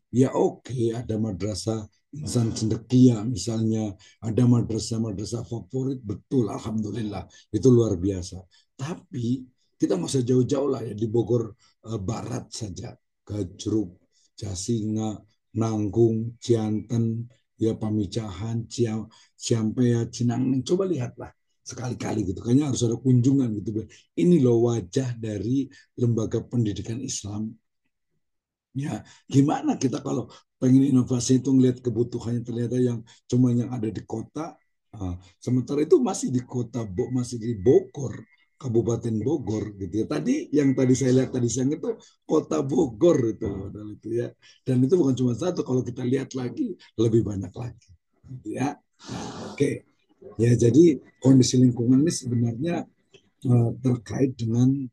Ya oke, ada madrasah Insan Cendekia misalnya, ada madrasah-madrasah favorit, betul, alhamdulillah, itu luar biasa. Tapi kita nggak usah jauh-jauh lah ya, di Bogor Barat saja, Gajruk, Jasinga, Nanggung, Cianten, ya Pamijahan, Ciampea, Cinangneng, coba lihatlah sekali-kali gitu, kayaknya harus ada kunjungan gitu. Ini loh wajah dari lembaga pendidikan Islam. Ya, gimana kita kalau pengen inovasi itu ngelihat kebutuhannya ternyata yang cuma yang ada di kota, sementara itu masih di kota, masih di Bogor, Kabupaten Bogor gitu ya. Tadi saya lihat tadi siang itu kota Bogor itu ya. Dan itu bukan cuma satu, kalau kita lihat lagi lebih banyak lagi, gitu ya. Nah, oke. Ya, jadi kondisi lingkungan ini sebenarnya terkait dengan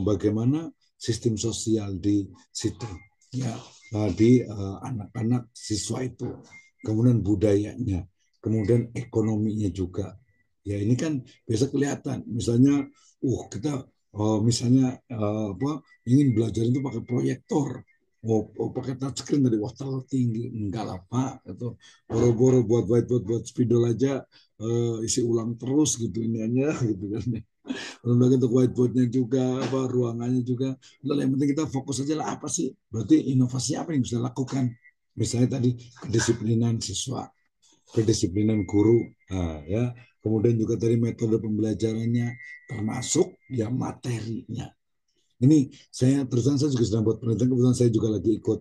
bagaimana sistem sosial di situ ya, di anak-anak siswa itu, kemudian budayanya, kemudian ekonominya juga ya. Ini kan biasa kelihatan misalnya kita misalnya ingin belajar itu pakai proyektor, pakai touchscreen tadi, wah terlalu tinggi, enggak lah Pak, itu boro-boro buat whiteboard, buat spidol aja isi ulang terus gitu iniannya gitu kan. Belum lagi untuk whiteboardnya juga, ruangannya juga. Lalu yang penting kita fokus aja lah, apa sih? Berarti inovasi apa yang bisa lakukan? Misalnya tadi kedisiplinan siswa. kedisiplinan guru, ya. Kemudian juga tadi metode pembelajarannya, termasuk ya materinya. Ini saya terus saya juga sedang buat penelitian, kebetulan saya juga lagi ikut,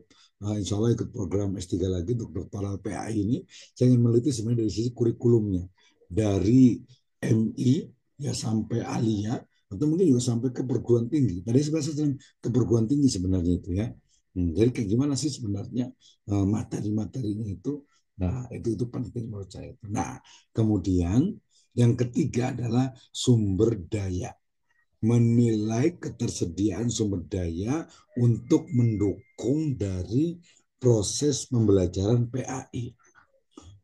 insya Allah ikut program S3 lagi untuk doktoral PAI ini. Saya ingin meneliti sebenarnya dari sisi kurikulumnya, dari MI ya sampai alia, atau mungkin juga sampai ke perguruan tinggi. Tadi sebenarnya saya ke perguruan tinggi sebenarnya itu ya. Jadi kayak gimana sih sebenarnya materi-materinya itu? Nah, itu penting menurut saya. Nah, kemudian yang ketiga adalah sumber daya, menilai ketersediaan sumber daya untuk mendukung dari proses pembelajaran PAI.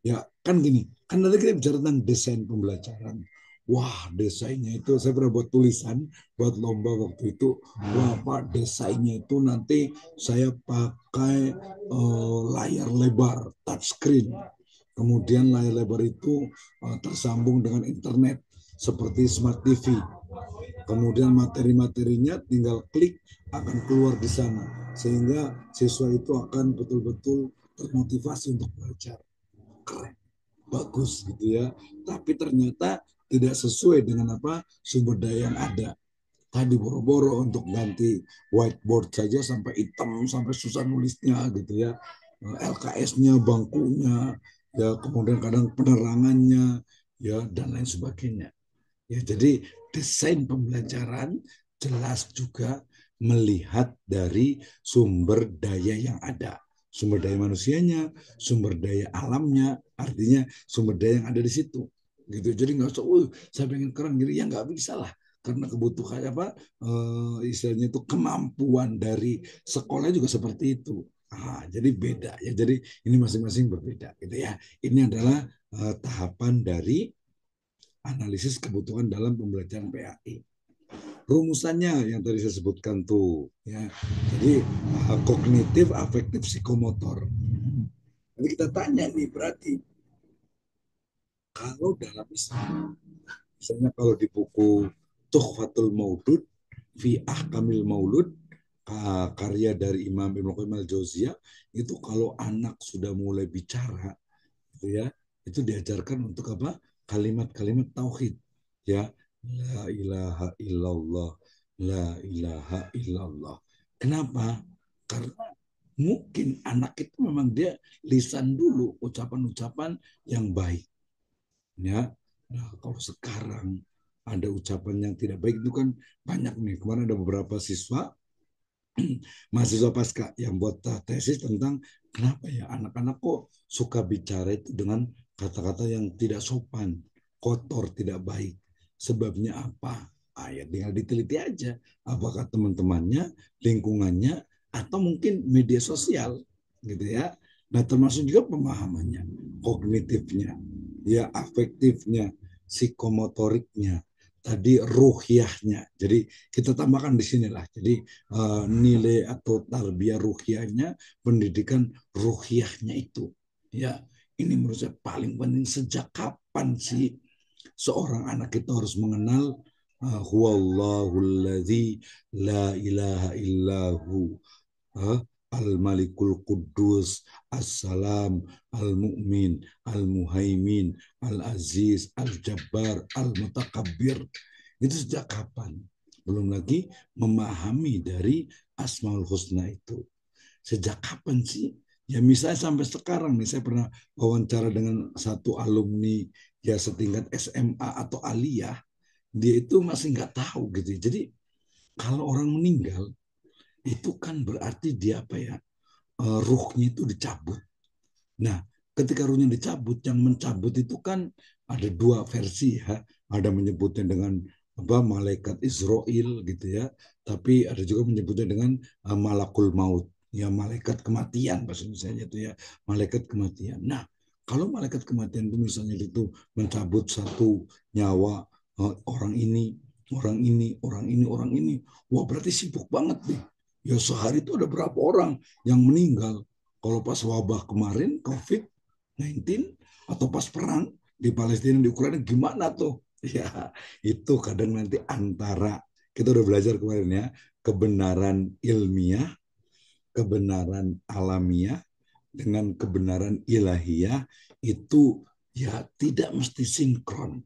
Ya kan gini, kan tadi kita bicara tentang desain pembelajaran. Wah, desainnya itu saya pernah buat tulisan buat lomba waktu itu. Wah, Pak, desainnya itu nanti saya pakai layar lebar touchscreen. Kemudian layar lebar itu tersambung dengan internet seperti smart TV. Kemudian materi-materinya tinggal klik akan keluar di sana sehingga siswa itu akan betul-betul termotivasi untuk belajar. Keren, bagus gitu ya. Tapi ternyata tidak sesuai dengan apa sumber daya yang ada. Tadi boro-boro untuk ganti whiteboard saja sampai hitam, sampai susah nulisnya gitu ya. LKS-nya, bangkunya, ya kemudian kadang penerangannya, ya dan lain sebagainya. Ya, jadi desain pembelajaran jelas juga melihat dari sumber daya yang ada. Sumber daya manusianya, sumber daya alamnya, artinya sumber daya yang ada di situ. Gitu. Jadi nggak usah, saya pengen keren gitu, ya nggak bisa lah. Karena kebutuhan apa, istilahnya itu kemampuan dari sekolah juga seperti itu. Jadi beda ya. Jadi ini masing-masing berbeda gitu ya. Ini adalah tahapan dari analisis kebutuhan dalam pembelajaran PAI. Rumusannya yang tadi saya sebutkan tuh, ya. Jadi kognitif, afektif, psikomotor. Jadi kita tanya nih, berarti kalau dalam Islam, misalnya kalau di buku Tuhfatul Maudud fi Ahkamil Maulud, karya dari Imam Ibnu Qayyim al-Jauziyah, itu kalau anak sudah mulai bicara, gitu ya, itu diajarkan untuk apa? Kalimat-kalimat tauhid, ya. La ilaha illallah, la ilaha illallah. Kenapa? Karena mungkin anak itu memang dia lisan dulu ucapan-ucapan yang baik, ya. Nah, kalau sekarang ada ucapan yang tidak baik itu kan banyak nih. Kemarin ada beberapa siswa mahasiswa pasca yang buat tesis tentang kenapa ya anak-anak kok suka bicara itu dengan kata-kata yang tidak sopan, kotor, tidak baik. Sebabnya apa? Ya tinggal diteliti aja. Apakah teman-temannya, lingkungannya, atau mungkin media sosial, gitu ya. Nah, termasuk juga pemahamannya, kognitifnya, ya afektifnya, psikomotoriknya, tadi ruhiyahnya. Jadi kita tambahkan di sinilah. Jadi nilai atau tarbiyah ruhiyahnya, pendidikan ruhiyahnya itu. Ya, ini menurut saya paling penting. Sejak kapan sih seorang anak itu harus mengenal huwallahul ladzi la ilaha illahu, Al-Malikul Quddus, As-Salam, Al-Mu'min, Al-Muhaimin, Al-Aziz, Al-Jabbar, Al-Mutakabbir. Itu sejak kapan? Belum lagi memahami dari Asmaul Husna itu. Sejak kapan sih? Ya misalnya sampai sekarang nih, saya pernah wawancara dengan satu alumni ya setingkat SMA atau aliyah, dia itu masih nggak tahu gitu. Jadi kalau orang meninggal, itu kan berarti dia apa ya, ruhnya itu dicabut. Nah, ketika ruhnya dicabut, yang mencabut itu kan ada dua versi ya. Ada menyebutnya dengan apa malaikat Israel gitu ya, tapi ada juga menyebutnya dengan malakul maut, ya malaikat kematian bahasa Indonesia itu ya, malaikat kematian. Nah, kalau malaikat kematian itu misalnya itu mencabut satu nyawa, orang ini, orang ini, orang ini, orang ini, wah berarti sibuk banget nih. Ya sehari itu ada berapa orang yang meninggal. Kalau pas wabah kemarin COVID-19 atau pas perang di Palestina di Ukraina gimana tuh? Ya, itu kadang nanti antara kita udah belajar kemarin ya, kebenaran ilmiah, kebenaran alamiah dengan kebenaran ilahiyah itu ya tidak mesti sinkron.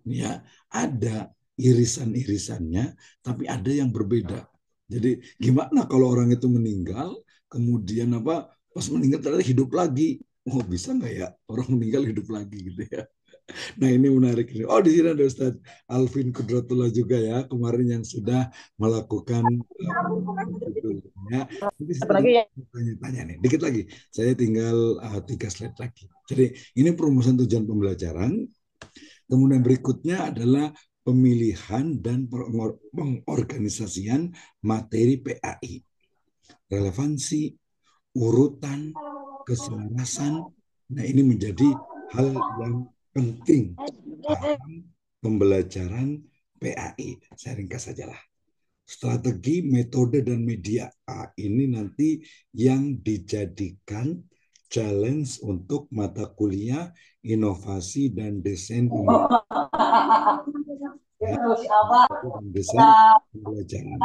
Ya, ada irisan-irisannya, tapi ada yang berbeda. Jadi gimana kalau orang itu meninggal, kemudian pas meninggal ternyata hidup lagi? Oh, bisa nggak ya orang meninggal hidup lagi gitu ya? Nah, ini menarik. Oh, di sini ada Ustadz Alvin Kudratullah juga ya, kemarin yang sudah melakukan ya. Nanti saya Apalagi ya. tanya-tanya nih, dikit lagi. Saya tinggal 3 slide lagi. Jadi ini perumusan tujuan pembelajaran. Kemudian berikutnya adalah pemilihan dan pengorganisasian materi PAI. Relevansi, urutan, keselarasan. Nah, ini menjadi hal yang penting dalam pembelajaran PAI. Saya ringkas sajalah. Strategi, metode, dan media. Ini nanti yang dijadikan challenge untuk mata kuliah inovasi dan desain desain pembelajaran.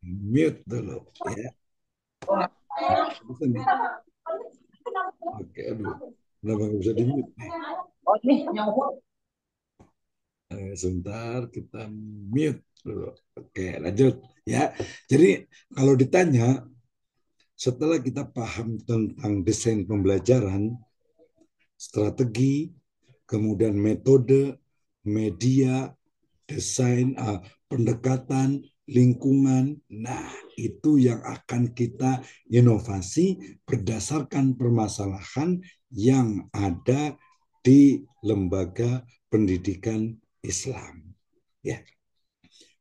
Mute dulu ya. Oke, aduh. Kenapa nggak bisa di mute nih? Sebentar kita mute dulu. Oke, lanjut ya. Jadi kalau ditanya setelah kita paham tentang desain pembelajaran, strategi, kemudian metode, media, desain, pendekatan, lingkungan. Nah, itu yang akan kita inovasi berdasarkan permasalahan yang ada di lembaga pendidikan Islam. Ya,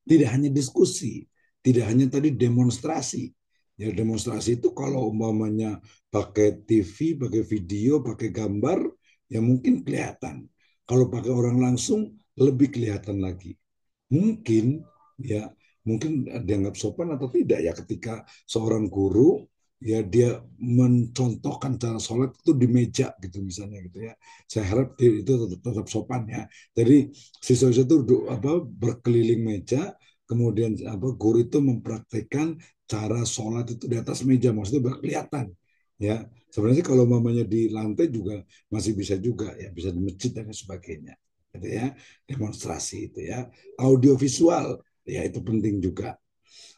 tidak hanya diskusi, tidak hanya tadi demonstrasi. Ya, demonstrasi itu kalau umpamanya pakai TV, pakai video, pakai gambar, ya mungkin kelihatan. Kalau pakai orang langsung, lebih kelihatan lagi. Mungkin, ya, mungkin dianggap sopan atau tidak ya ketika seorang guru ya dia mencontohkan cara sholat itu di meja gitu misalnya gitu ya. Saya harap itu tetap sopan ya. Jadi siswa-siswa itu berkeliling meja, kemudian guru itu mempraktekkan cara sholat itu di atas meja, maksudnya berkelihatan ya. Sebenarnya kalau mamanya di lantai juga masih bisa juga ya, bisa di masjid dan sebagainya gitu ya. Demonstrasi itu ya. Audiovisual ya, itu penting juga.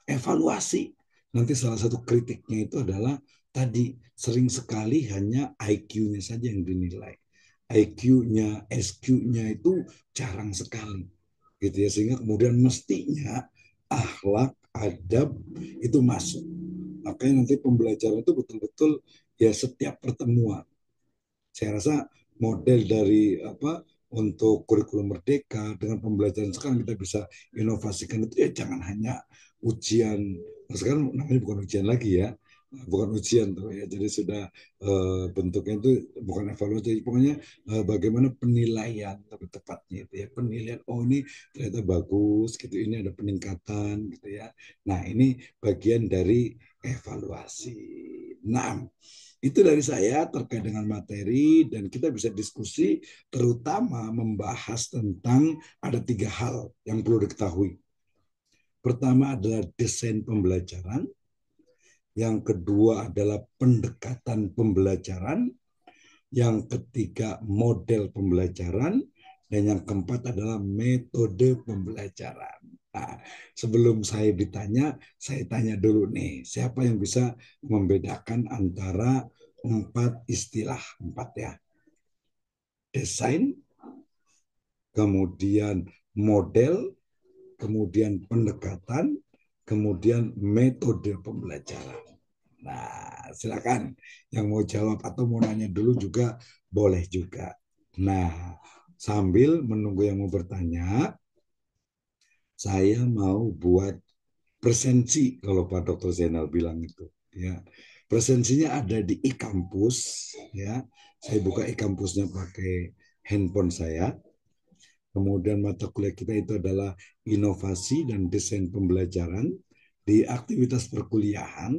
Evaluasi, nanti salah satu kritiknya itu adalah tadi sering sekali hanya IQ-nya saja yang dinilai. IQ-nya, SQ-nya itu jarang sekali gitu ya, sehingga kemudian mestinya akhlak, adab itu masuk. Makanya nanti pembelajaran itu betul-betul ya setiap pertemuan. Saya rasa model dari untuk kurikulum merdeka dengan pembelajaran sekarang kita bisa inovasikan itu ya, jangan hanya ujian. Sekarang namanya bukan ujian lagi ya, bukan ujian tuh ya, jadi sudah bentuknya itu bukan evaluasi, pokoknya bagaimana penilaian lebih tepatnya itu ya, penilaian oh ini ternyata bagus gitu, ini ada peningkatan gitu ya. Nah, ini bagian dari evaluasi. Nah, itu dari saya terkait dengan materi, dan kita bisa diskusi terutama membahas tentang ada 3 hal yang perlu diketahui. Pertama adalah desain pembelajaran, yang kedua adalah pendekatan pembelajaran, yang ketiga model pembelajaran, dan yang keempat adalah metode pembelajaran. Nah, sebelum saya ditanya, saya tanya dulu nih, siapa yang bisa membedakan antara 4 istilah, 4 ya. Desain, kemudian model, kemudian pendekatan, kemudian metode pembelajaran. Nah, silakan yang mau jawab atau mau nanya dulu juga boleh juga. Nah, sambil menunggu yang mau bertanya, saya mau buat presensi kalau Pak Dr. Zainal bilang itu. Ya, presensinya ada di e-kampus. Ya, saya buka e-kampusnya pakai handphone saya. Kemudian mata kuliah kita itu adalah inovasi dan desain pembelajaran di aktivitas perkuliahan.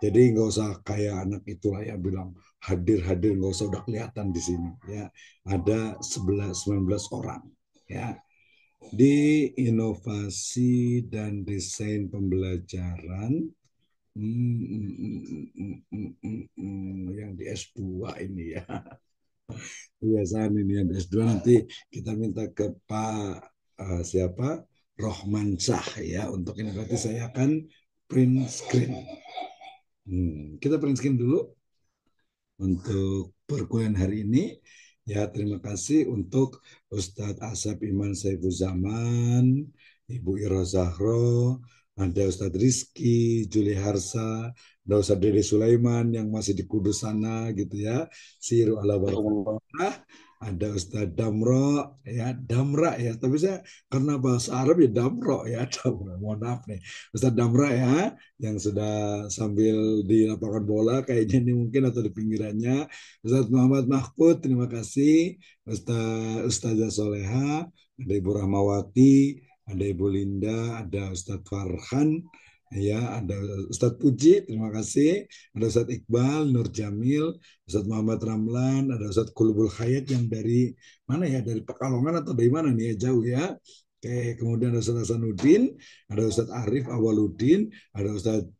Jadi nggak usah kayak anak itulah ya bilang hadir-hadir, nggak usah, udah kelihatan di sini ya. Ada 19 orang ya. Di inovasi dan desain pembelajaran yang di S2 ini ya. Kebiasaan ini yang S2 nanti kita minta ke Pak siapa? Rohman Shah ya untuk ini berarti saya akan print screen. Kita print screen dulu untuk perkuliahan hari ini. Ya, terima kasih untuk Ustadz Asep Iman Saiful Zaman, Ibu Ira Zahro, ada Ustadz Rizky, Juli Harsa, ada Ustadz Dede Sulaiman yang masih di Kudus sana gitu ya. Siru ala barakah. Ada Ustadz Damro, ya Damra ya. Tapi saya karena bahasa Arab ya Damro ya, Damro. Mohon maaf nih, Ustadz Damra ya, yang sudah sambil di lapangan bola kayaknya ini mungkin atau di pinggirannya. Ustadz Muhammad Mahfud, terima kasih. Ustazah Soleha, ada Ibu Rahmawati, ada Ibu Linda, ada Ustadz Farhan, ya, ada Ustadz Puji, terima kasih. Ada Ustadz Iqbal, Nur Jamil, Ustadz Muhammad Ramlan, ada Ustadz Kulubul Hayat yang dari mana ya? Dari Pekalongan atau dari mana nih ya? Jauh ya. Oke, kemudian ada Ustadz Hasanuddin, ada Ustadz Arif Awaludin, ada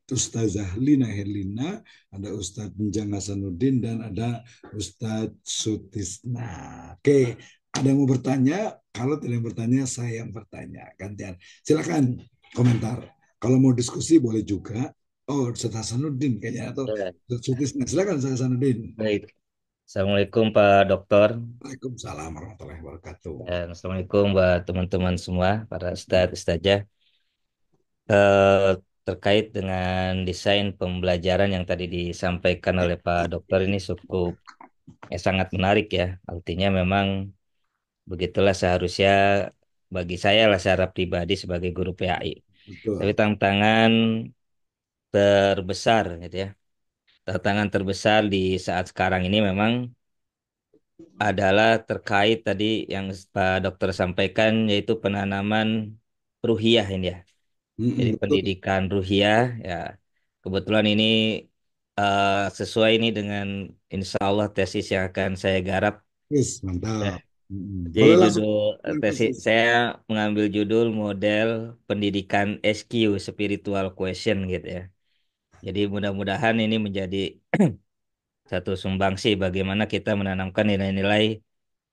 Ustazah Lina Herlina, ada Ustadz Njang Hasanuddin, dan ada Ustadz Sutisna. Oke, ada yang mau bertanya? Kalau tidak yang bertanya, saya yang bertanya. Gantian. Silakan komentar. Kalau mau diskusi boleh juga. Oh, Ustadz Hasanuddin kayaknya atau Ustadz Sutisna. Silakan Ustadz Hasanuddin. Baik. Assalamualaikum Pak Dokter. Waalaikumsalam warahmatullahi wabarakatuh. Dan Assalamualaikum buat teman-teman semua, para Ustadz, Ustazah. Eh, Terkait dengan desain pembelajaran yang tadi disampaikan oleh Pak Dokter ini cukup sangat menarik ya. Artinya memang begitulah seharusnya bagi saya lah secara pribadi sebagai guru PAI. Tapi Betul. tantangan terbesar gitu ya. Tantangan terbesar di saat sekarang ini memang adalah terkait tadi yang Pak Dokter sampaikan yaitu penanaman ruhiyah ini ya. Jadi Betul. pendidikan ruhiyah ya kebetulan ini sesuai ini dengan insya Allah tesis yang akan saya garap. Yes, Ya. mantap. Jadi Boleh langsung judul tesis presentasi. saya mengambil judul model pendidikan SQ spiritual question gitu ya. Jadi mudah-mudahan ini menjadi satu sumbangsi bagaimana kita menanamkan nilai-nilai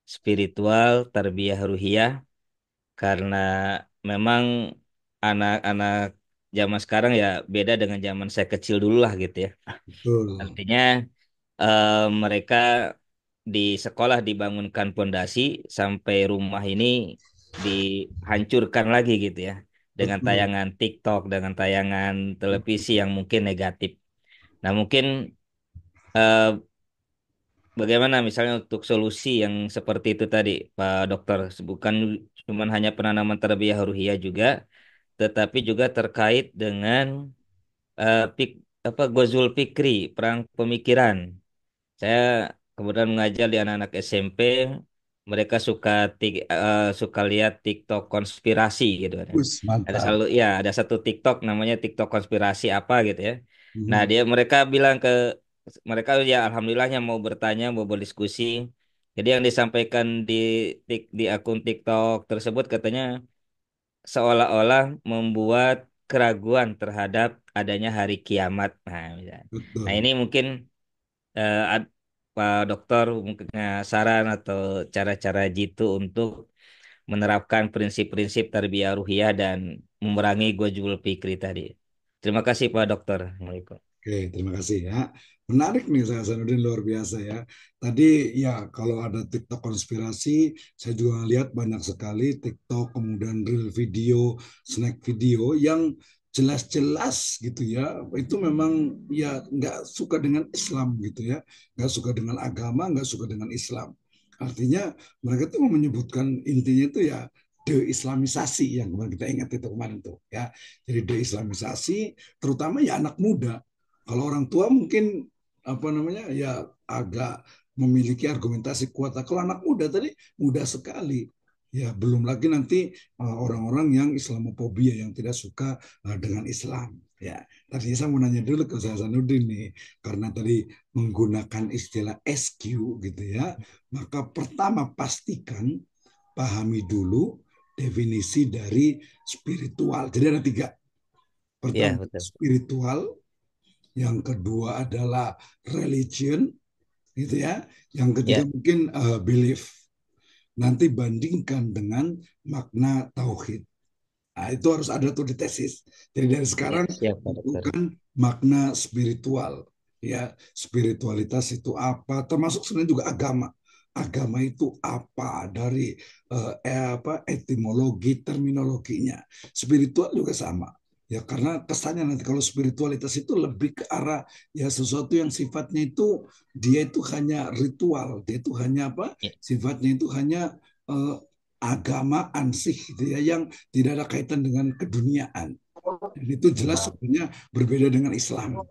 spiritual, tarbiyah ruhiyah karena memang anak-anak zaman sekarang ya beda dengan zaman saya kecil dulu lah gitu ya. Betul. Artinya mereka di sekolah dibangunkan pondasi sampai rumah ini dihancurkan lagi gitu ya dengan Betul. tayangan TikTok, dengan tayangan televisi yang mungkin negatif. Nah, mungkin eh, bagaimana misalnya untuk solusi yang seperti itu tadi, Pak Dokter? Bukan cuma hanya penanaman tarbiyah ruhiyah juga, tetapi juga terkait dengan apa Gozul Fikri, perang pemikiran. Saya kemudian mengajar di anak-anak SMP, mereka suka lihat TikTok konspirasi gitu kan. Us, Ada mantap. selalu ya ada satu TikTok namanya TikTok konspirasi apa gitu ya. Nah, Mhm. mereka bilang ke mereka ya alhamdulillahnya mau bertanya, mau berdiskusi. Jadi yang disampaikan di akun TikTok tersebut katanya seolah-olah membuat keraguan terhadap adanya hari kiamat. Nah, misalnya. Nah, Betul. ini mungkin Pak Dokter mungkin saran atau cara-cara jitu untuk menerapkan prinsip-prinsip tarbiyah ruhiyah dan memerangi gojul fikri tadi. Terima kasih Pak Dokter. Assalamualaikum. Oke, terima kasih ya. Menarik nih saya Hasanuddin, luar biasa ya. Tadi ya kalau ada TikTok konspirasi, saya juga lihat banyak sekali TikTok, kemudian reel video, snack video yang jelas-jelas gitu ya. Itu memang ya nggak suka dengan Islam gitu ya. Nggak suka dengan agama, nggak suka dengan Islam. Artinya mereka tuh menyebutkan intinya itu ya deislamisasi yang kemarin kita ingat itu kemarin tuh ya. Jadi deislamisasi terutama ya anak muda. Kalau orang tua mungkin apa namanya ya agak memiliki argumentasi kuat. Kalau anak muda tadi muda sekali. Ya belum lagi nanti orang-orang yang Islamofobia yang tidak suka dengan Islam. Ya, tadinya saya mau nanya dulu ke Ustaz Hasanuddin nih, karena tadi menggunakan istilah SQ gitu ya, maka pertama pastikan pahami dulu definisi dari spiritual. Jadi ada tiga. Iya, Pertama betul. spiritual, yang kedua adalah religion, gitu ya. Yang ketiga Ya, mungkin belief. Nanti bandingkan dengan makna tauhid. Nah, itu harus ada tuh di tesis. Jadi dari ya, sekarang siap Pak Dokter. tentukan makna spiritual. Ya, spiritualitas itu apa? Termasuk sebenarnya juga agama. Agama itu apa dari etimologi, terminologinya. Spiritual juga sama. Ya, karena kesannya nanti kalau spiritualitas itu lebih ke arah ya sesuatu yang sifatnya itu dia itu hanya ritual, dia itu hanya apa? Ya, Sifatnya itu hanya eh, agama ansih gitu ya yang tidak ada kaitan dengan keduniaan. Dan itu jelas sebenarnya berbeda dengan Islam.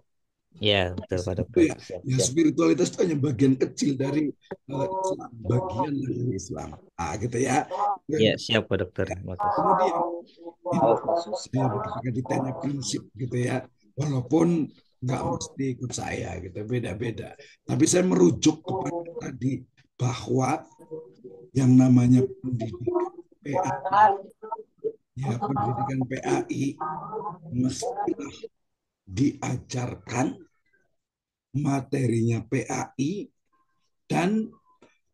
ya betul Pak Itu Dokter. ya, Siap, ya siap. spiritualitas itu hanya bagian kecil dari Islam, bagian dari Islam. Ah, gitu ya. Ya, siap Pak Dokter. Ya. Makasih. Kemudian ini saya ketika ditanya prinsip gitu ya, walaupun nggak mesti ikut saya gitu, beda-beda. Tapi saya merujuk kepada tadi bahwa yang namanya pendidikan PAI, ya pendidikan PAI mestilah diajarkan materinya PAI dan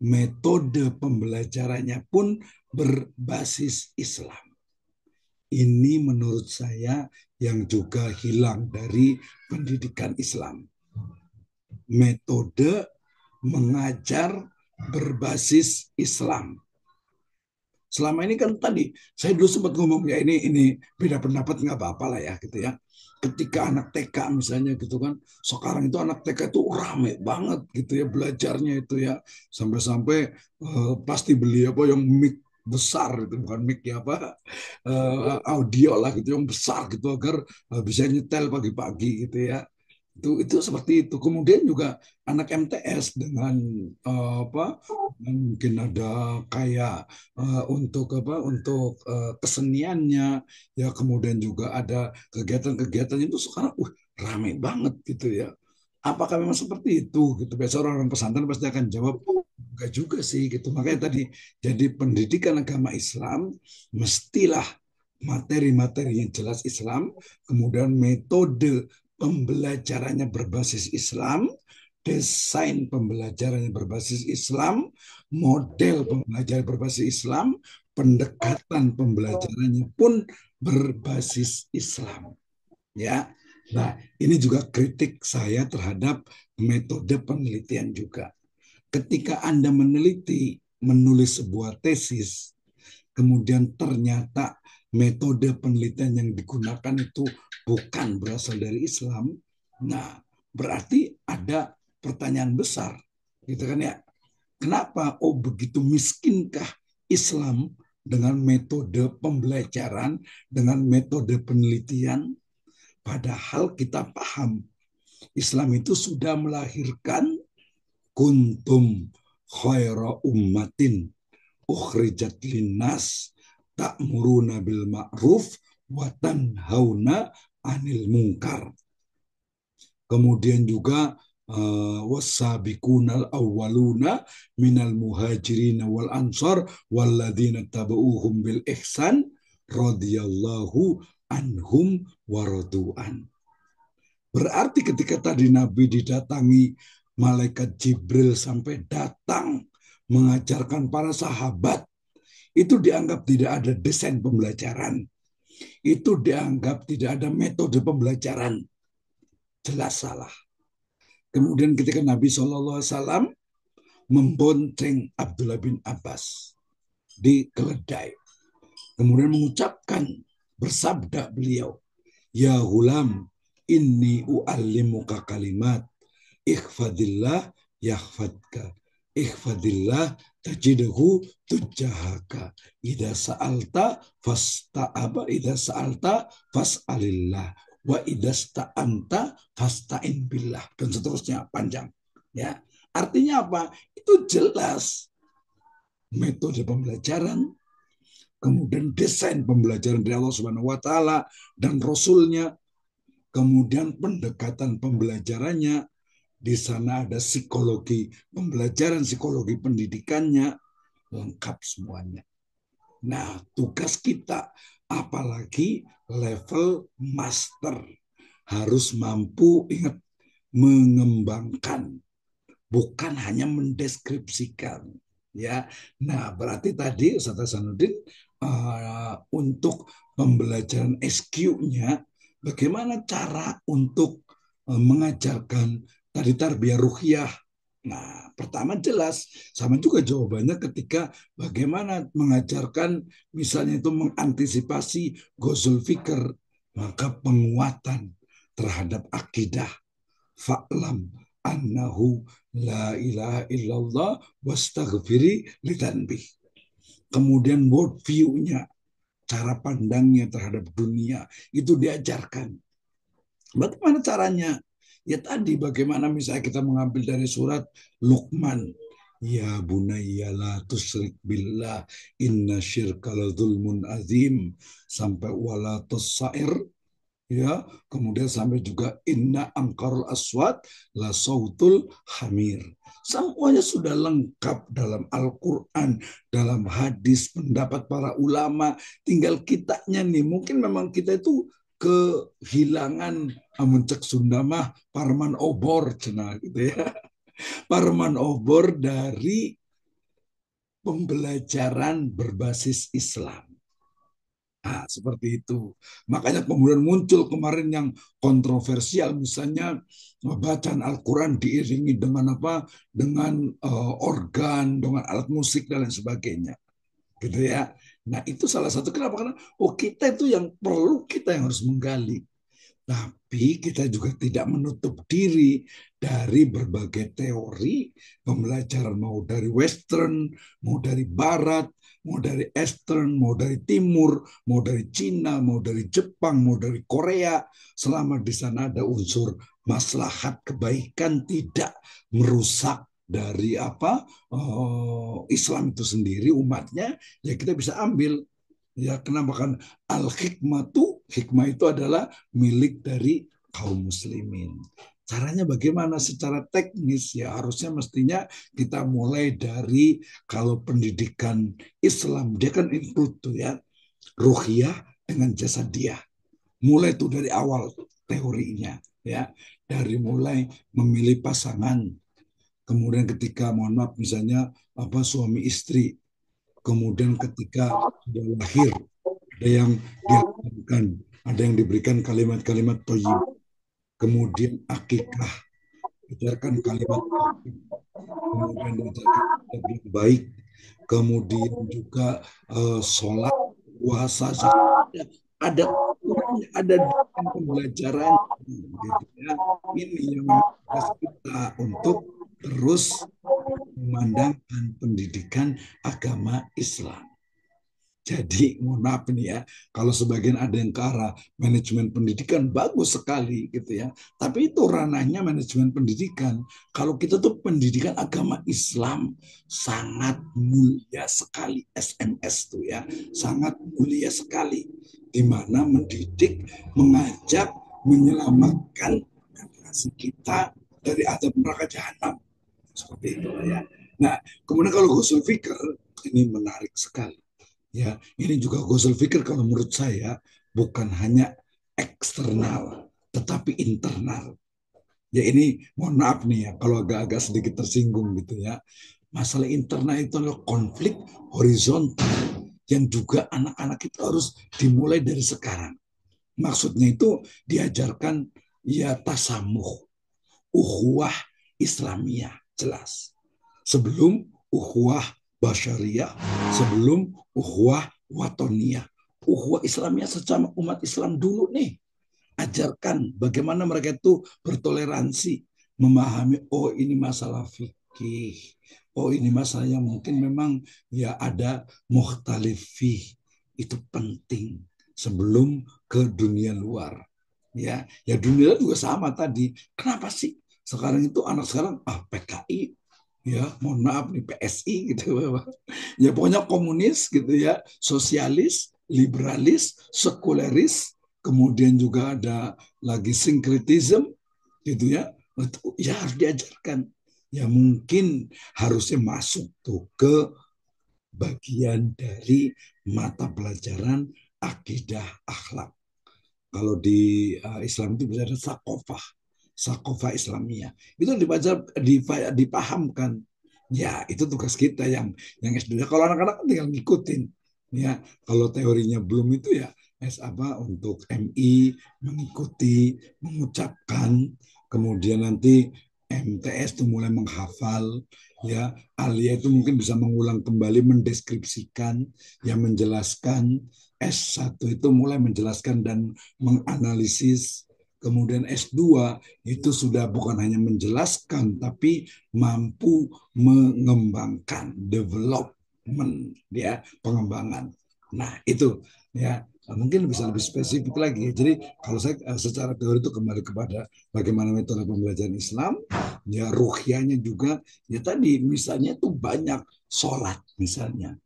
metode pembelajarannya pun berbasis Islam. Ini menurut saya yang juga hilang dari pendidikan Islam. Metode mengajar berbasis Islam. Selama ini kan tadi saya dulu sempat ngomong ya ini beda pendapat nggak apa-apa lah ya gitu ya. Ketika anak TK misalnya gitu kan, sekarang itu anak TK itu rame banget gitu ya belajarnya itu ya sampai-sampai pasti beli apa yang mic besar itu bukan mic ya apa audio lah gitu yang besar gitu agar bisa nyetel pagi-pagi gitu ya itu seperti itu. Kemudian juga anak MTS dengan apa mungkin ada kayak untuk apa untuk keseniannya ya kemudian juga ada kegiatan-kegiatan itu sekarang ramai banget gitu ya. Apakah memang seperti itu gitu? Biasa orang pesantren pasti akan jawab enggak juga sih gitu. Makanya tadi jadi pendidikan agama Islam mestilah materi-materi yang jelas Islam, kemudian metode pembelajarannya berbasis Islam, desain pembelajarannya berbasis Islam, model pembelajaran berbasis Islam, pendekatan pembelajarannya pun berbasis Islam. Ya, nah ini juga kritik saya terhadap metode penelitian juga. Ketika Anda meneliti, menulis sebuah tesis, kemudian ternyata metode penelitian yang digunakan itu bukan berasal dari Islam, nah berarti ada pertanyaan besar, gitu kan ya? Kenapa? Oh begitu miskinkah Islam dengan metode pembelajaran, dengan metode penelitian? Padahal kita paham Islam itu sudah melahirkan kuntum khaira ummatin ukhrijat linnas ta'muruna bil ma'ruf wa tanhauna anil munkar. Kemudian juga wasabiqunal awwaluna minal muhajirin wal ansar walladzina tabauhum bil ihsan radhiyallahu anhum waradu'an. Berarti ketika tadi Nabi didatangi malaikat Jibril sampai datang mengajarkan para sahabat, itu dianggap tidak ada desain pembelajaran. Itu dianggap tidak ada metode pembelajaran. Jelas salah. Kemudian ketika Nabi SAW membonceng Abdullah bin Abbas di keledai. Kemudian mengucapkan, bersabda beliau, Ya hulam, inni u'allimuka kalimat, ikhfadillah yahfadka, ikhfadillah tajidhu tujahaka, ida sa'alta fas'alillah, wa ida sta'anta fasta'in billah, dan seterusnya panjang. Ya, artinya apa? Itu jelas metode pembelajaran, kemudian desain pembelajaran dari Allah Subhanahu wa taala dan Rasulnya, kemudian pendekatan pembelajarannya, di sana ada psikologi pembelajaran, psikologi pendidikannya, lengkap semuanya. Nah, tugas kita apalagi level master harus mampu ingat mengembangkan bukan hanya mendeskripsikan. Ya, nah berarti tadi Ustaz Hasanuddin untuk pembelajaran SQ-nya, bagaimana cara untuk mengajarkan tadi tarbiyah ruhiyah. Nah, pertama jelas, sama juga jawabannya ketika bagaimana mengajarkan misalnya itu mengantisipasi gozul fikr, maka penguatan terhadap akidah. Fa'lam annahu la ilaha illallah wastaghfiri litanbih. Kemudian world view-nya, cara pandangnya terhadap dunia, itu diajarkan. Bagaimana caranya? Ya tadi bagaimana misalnya kita mengambil dari surat Luqman. Ya bunayya la tusyrik billah inna syirka la zulmun azim sampai wala tusair, ya, kemudian sampai juga inna angkarul aswat la sautul hamir. Semuanya sudah lengkap dalam Al-Quran, dalam hadis, pendapat para ulama. Tinggal kitanya nih, mungkin memang kita itu kehilangan mencek Sunda mah parman obor cina gitu ya. Parman obor dari pembelajaran berbasis Islam. Nah, seperti itu. Makanya kemudian muncul kemarin yang kontroversial, misalnya bacaan Al-Quran diiringi dengan apa? Dengan organ, dengan alat musik dan lain sebagainya. Gitu ya. Nah, itu salah satu kenapa? Karena kita itu yang perlu, kita yang harus menggali. Tapi kita juga tidak menutup diri dari berbagai teori pembelajaran, mau dari Western, mau dari Barat, mau dari Eastern, mau dari Timur, mau dari Cina, mau dari Jepang, mau dari Korea. Selama di sana ada unsur maslahat kebaikan, tidak merusak dari apa Islam itu sendiri, umatnya, ya kita bisa ambil. Ya, kenapa kan hikmah itu adalah milik dari kaum muslimin. Caranya bagaimana secara teknis? Ya harusnya mestinya kita mulai dari kalau pendidikan Islam dia kan include tuh ya ruhiyah dengan jasadiyah. Mulai tuh dari awal teorinya ya, dari mulai memilih pasangan, kemudian ketika mohon maaf misalnya apa suami istri, kemudian ketika sudah lahir ada yang dilakukan, ada yang diberikan kalimat-kalimat thayyib, kemudian akikah, diajarkan kalimat tauhid, kemudian diajarkan adab yang baik, kemudian juga sholat, puasa, ada ada pembelajaran gitu ya. Ini yang tugas kita untuk terus memandangkan pendidikan agama Islam. Jadi mohon maaf nih ya, kalau sebagian ada yang ke arah manajemen pendidikan bagus sekali gitu ya. Tapi itu ranahnya manajemen pendidikan. Kalau kita tuh pendidikan agama Islam sangat mulia sekali, SMS tuh ya, sangat mulia sekali. Di mana mendidik, mengajak, menyelamatkan generasi kita dari azab neraka jahanam. Seperti itu ya. Nah, kemudian kalau Ghusul Fikr ini menarik sekali. Ya, ini juga Ghusul Fikr kalau menurut saya bukan hanya eksternal, tetapi internal. Ya ini mohon maaf nih ya, kalau agak-agak sedikit tersinggung gitu ya. Masalah internal itu adalah konflik horizontal yang juga anak-anak itu harus dimulai dari sekarang. Maksudnya itu diajarkan ya tasamuh, ukhuwah Islamiyah, jelas. Sebelum ukhuwah basyariah, sebelum ukhuwah watoniyah. Ukhuwah Islamiyah secara umat Islam dulu nih. Ajarkan bagaimana mereka itu bertoleransi, memahami, oh ini masalah fikih, oh ini masalah yang mungkin memang ya ada mukhtalif fih. Itu penting sebelum ke dunia luar. Ya dunia luar juga sama tadi. Kenapa sih sekarang itu anak sekarang PKI, ya mohon maaf nih PSI gitu, ya pokoknya komunis gitu ya, sosialis, liberalis, sekuleris, kemudian juga ada lagi sinkretism gitu ya, ya harus diajarkan. Ya mungkin harusnya masuk tuh ke bagian dari mata pelajaran akidah akhlak. Kalau di Islam itu bisa ada sakofah, Sakofa Islamiyah. Itu dipahamkan. Ya, itu tugas kita yang S2. Kalau anak-anak kan tinggal ngikutin. Ya, kalau teorinya belum itu ya untuk MI mengikuti, mengucapkan, kemudian nanti MTS itu mulai menghafal, ya. Alia itu mungkin bisa mengulang kembali, mendeskripsikan, yang menjelaskan. S1 itu mulai menjelaskan dan menganalisis. Kemudian S2 itu sudah bukan hanya menjelaskan, tapi mampu mengembangkan, development, ya, pengembangan. Nah, itu ya mungkin bisa lebih spesifik lagi. Jadi kalau saya secara teori itu kembali kepada bagaimana metode pembelajaran Islam, ya ruhiyahnya juga, ya tadi misalnya itu banyak sholat misalnya.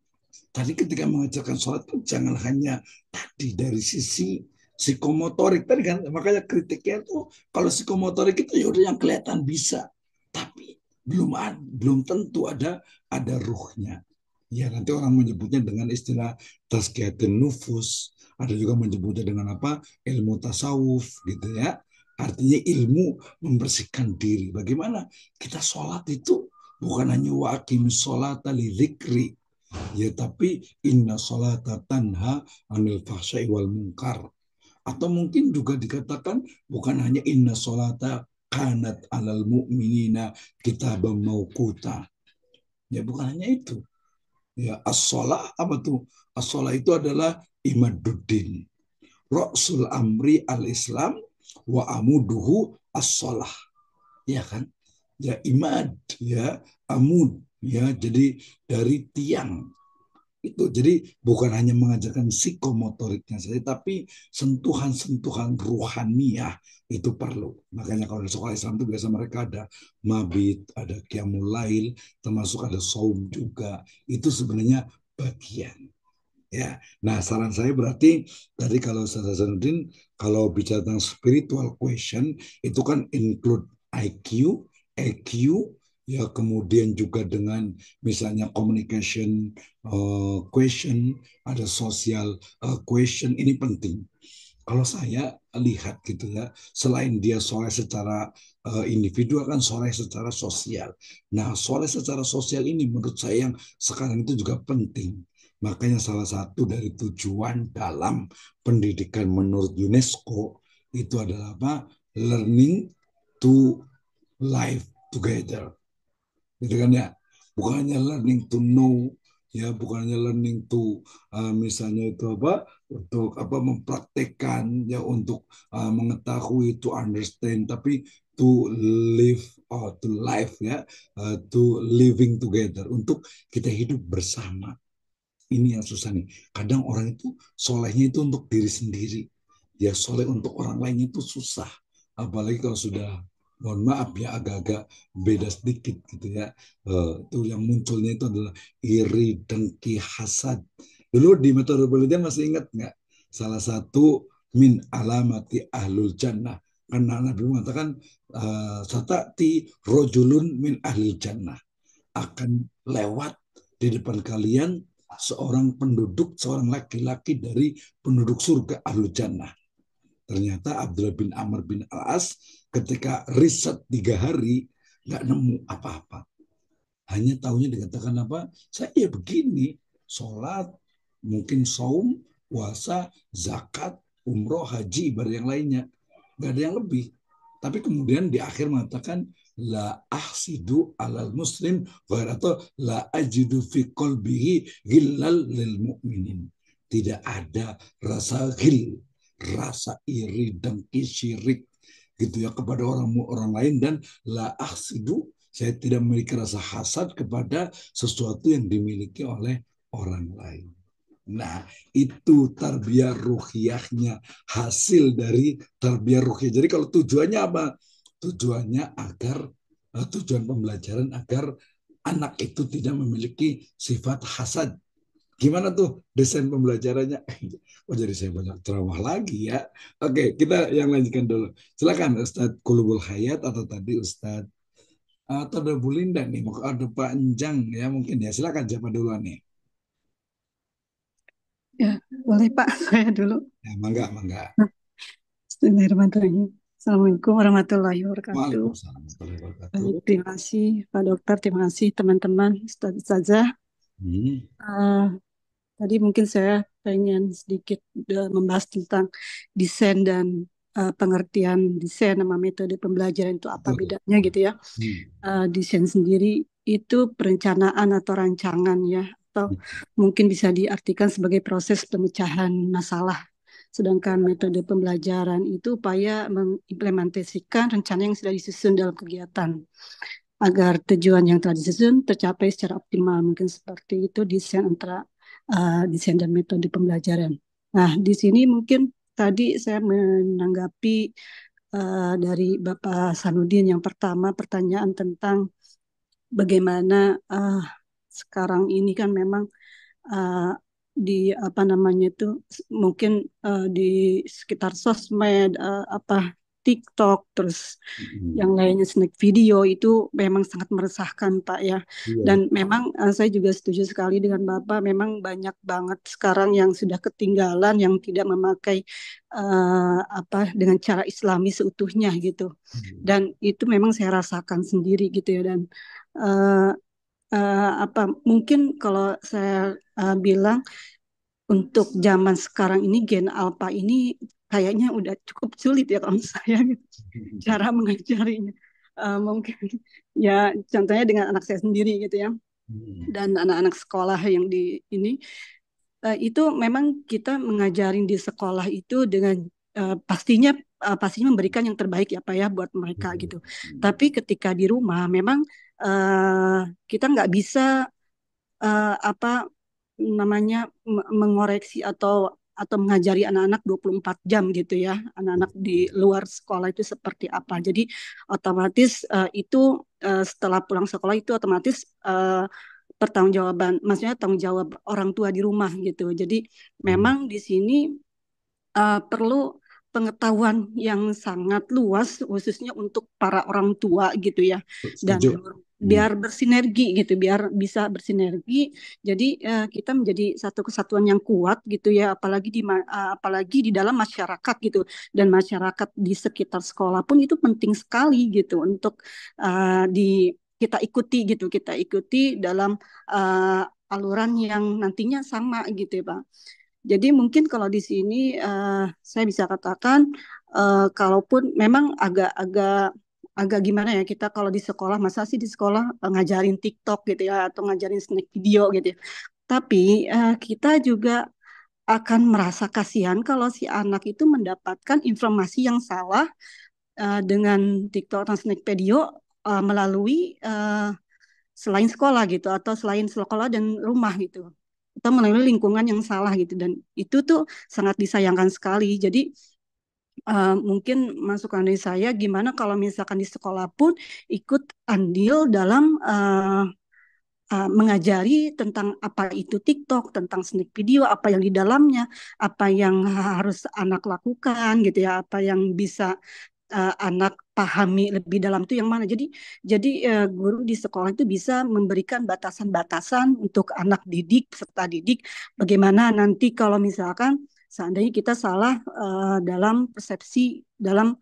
Tadi ketika mengajarkan sholat itu jangan hanya tadi dari sisi psikomotorik tadi kan, makanya kritiknya itu kalau psikomotorik itu ya udah yang kelihatan bisa, tapi belum tentu ada ruhnya. Ya nanti orang menyebutnya dengan istilah tazkiyatun nufus, ada juga menyebutnya dengan apa, ilmu tasawuf gitu ya. Artinya ilmu membersihkan diri. Bagaimana kita sholat itu bukan hanya wa aqimus sholata li dzikri, ya, tapi inna sholata tanha anil fahsyai wal munkar. Atau mungkin juga dikatakan bukan hanya inna sholata kanat alal mu'minina kitabam mauquta. Ya bukan hanya itu. Ya as-sholah apa tuh? As-sholah itu adalah imaduddin. Ra'sul amri al-Islam wa amuduhu as-sholah. Ya kan? Ya imad, ya amud, ya jadi dari tiang itu. Jadi bukan hanya mengajarkan psikomotoriknya saja, tapi sentuhan-sentuhan ruhaniyah itu perlu. Makanya kalau di sekolah Islam itu biasa mereka ada mabit, ada qiyamul lail, termasuk ada saum juga. Itu sebenarnya bagian. Ya, nah saran saya berarti tadi kalau Ustaz Hasanuddin kalau bicara tentang spiritual question itu kan include IQ, EQ, ya kemudian juga dengan misalnya communication question, ada social question, ini penting. Kalau saya lihat gitu ya, selain dia soleh secara individu, kan soleh secara sosial. Nah, soleh secara sosial ini menurut saya yang sekarang itu juga penting. Makanya salah satu dari tujuan dalam pendidikan menurut UNESCO itu adalah apa? Learning to live together. Gitu kan ya. Bukan hanya learning to know, ya, bukan hanya learning to misalnya itu apa? Untuk apa mempraktekkan, ya, untuk mengetahui, to understand, tapi to live or to life, ya, to living together, untuk kita hidup bersama. Ini yang susah nih. Kadang orang itu solehnya itu untuk diri sendiri. Ya soleh untuk orang lain itu susah. Apalagi kalau sudah, mohon maaf ya, agak-agak beda sedikit gitu ya. Itu yang munculnya itu adalah iri, dengki, hasad. Dulu di metode penelitian masih ingat nggak? Salah satu min alamati ahlul jannah. Karena Nabi mengatakan, satati rojulun min ahlul jannah. Akan lewat di depan kalian seorang laki-laki dari penduduk surga ahlu jannah. Ternyata Abdullah bin Amr bin Al-As ketika riset 3 hari nggak nemu apa-apa. Hanya tahunya dikatakan apa? Saya begini, sholat, mungkin saum, puasa, zakat, umroh, haji, ibadah yang lainnya. Nggak ada yang lebih. Tapi kemudian di akhir mengatakan la ahsidu alal muslim atau la ajidu fi qalbihi ghillal lil mu'minin. Tidak ada rasa ghil, rasa iri, dengki, syirik gitu ya kepada orang lain, dan la ahsidu, saya tidak memiliki rasa hasad kepada sesuatu yang dimiliki oleh orang lain. Nah, itu tarbiyah ruhiyahnya, hasil dari tarbiyah ruhiyah. Jadi kalau tujuannya apa? Tujuannya agar, tujuan pembelajaran agar anak itu tidak memiliki sifat hasad. Gimana tuh desain pembelajarannya? Oh, jadi saya banyak ceramah lagi ya. Oke, kita yang lanjutkan dulu. Silakan Ustadz Kulubul Hayat atau tadi Ustadz atau ada Bu Linda nih, mau ada Pak Enjang ya mungkin ya. Silakan siapa duluan nih? Ya, boleh Pak, saya dulu. Ya, mangga, mangga. Bismillahirrahmanirrahim. Assalamualaikum warahmatullahi wabarakatuh. Waalaikumsalam warahmatullahi wabarakatuh. Baik, terima kasih Pak Dokter, terima kasih teman-teman, Ustazah. Hmm. Tadi mungkin saya pengen sedikit membahas tentang desain dan pengertian desain sama metode pembelajaran itu apa Betul. bedanya gitu ya. Desain sendiri itu perencanaan atau rancangan ya, atau mungkin bisa diartikan sebagai proses pemecahan masalah. Sedangkan metode pembelajaran itu upaya mengimplementasikan rencana yang sudah disusun dalam kegiatan agar tujuan yang telah disusun tercapai secara optimal. Mungkin seperti itu desain antara desain dan metode pembelajaran. Nah, di sini mungkin tadi saya menanggapi dari Bapak Sanudin yang pertama pertanyaan tentang bagaimana sekarang ini kan memang uh, di apa namanya itu mungkin di sekitar sosmed apa TikTok terus yang lainnya snack video itu memang sangat meresahkan Pak ya. Iya. Dan memang saya juga setuju sekali dengan Bapak, memang banyak banget sekarang yang sudah ketinggalan yang tidak memakai apa dengan cara Islami seutuhnya gitu. Dan itu memang saya rasakan sendiri gitu ya. Dan uh, apa mungkin kalau saya bilang untuk zaman sekarang ini gen alpha ini kayaknya udah cukup sulit ya kalau menurut saya gitu, cara mengajarinya. Mungkin ya contohnya dengan anak saya sendiri gitu ya, dan anak-anak sekolah yang di ini itu memang kita mengajarin di sekolah itu dengan pastinya memberikan yang terbaik ya Pak ya buat mereka gitu. Tapi ketika di rumah memang kita nggak bisa apa namanya mengoreksi atau mengajari anak-anak 24 jam gitu ya. Anak-anak di luar sekolah itu seperti apa. Jadi otomatis itu setelah pulang sekolah itu otomatis pertanggungjawaban, maksudnya tanggung jawab orang tua di rumah gitu. Jadi memang di sini perlu pengetahuan yang sangat luas khususnya untuk para orang tua gitu ya, dan biar bersinergi gitu, biar bisa bersinergi. Jadi kita menjadi satu kesatuan yang kuat gitu ya, apalagi di dalam masyarakat gitu, dan masyarakat di sekitar sekolah pun itu penting sekali gitu untuk kita ikuti dalam aluran yang nantinya sama gitu ya Pak. Jadi mungkin kalau di sini saya bisa katakan kalaupun memang agak gimana ya kita kalau di sekolah, masa sih di sekolah ngajarin TikTok gitu ya atau ngajarin snack video gitu ya. Tapi kita juga akan merasa kasihan kalau si anak itu mendapatkan informasi yang salah dengan TikTok atau snack video melalui selain sekolah gitu atau selain sekolah dan rumah gitu atau melalui lingkungan yang salah gitu, dan itu tuh sangat disayangkan sekali. Jadi mungkin masukan dari saya gimana kalau misalkan di sekolah pun ikut andil dalam mengajari tentang apa itu TikTok, tentang snack video, apa yang di dalamnya, apa yang harus anak lakukan gitu ya, apa yang bisa anak pahami lebih dalam itu yang mana. Jadi guru di sekolah itu bisa memberikan batasan-batasan untuk anak didik, peserta didik, bagaimana nanti kalau misalkan seandainya kita salah dalam persepsi dalam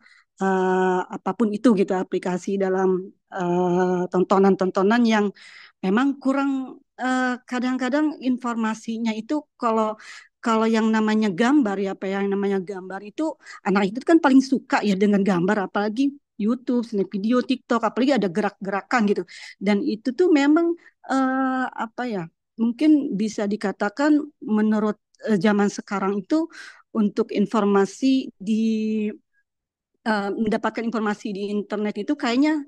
apapun itu gitu, aplikasi dalam tontonan-tontonan yang memang kurang kadang-kadang informasinya itu kalau kalau yang namanya gambar ya, apa yang namanya gambar itu anak itu kan paling suka ya dengan gambar, apalagi YouTube, snap video, TikTok, apalagi ada gerak-gerakan gitu. Dan itu tuh memang apa ya? Mungkin bisa dikatakan menurut zaman sekarang itu untuk informasi di mendapatkan informasi di internet itu kayaknya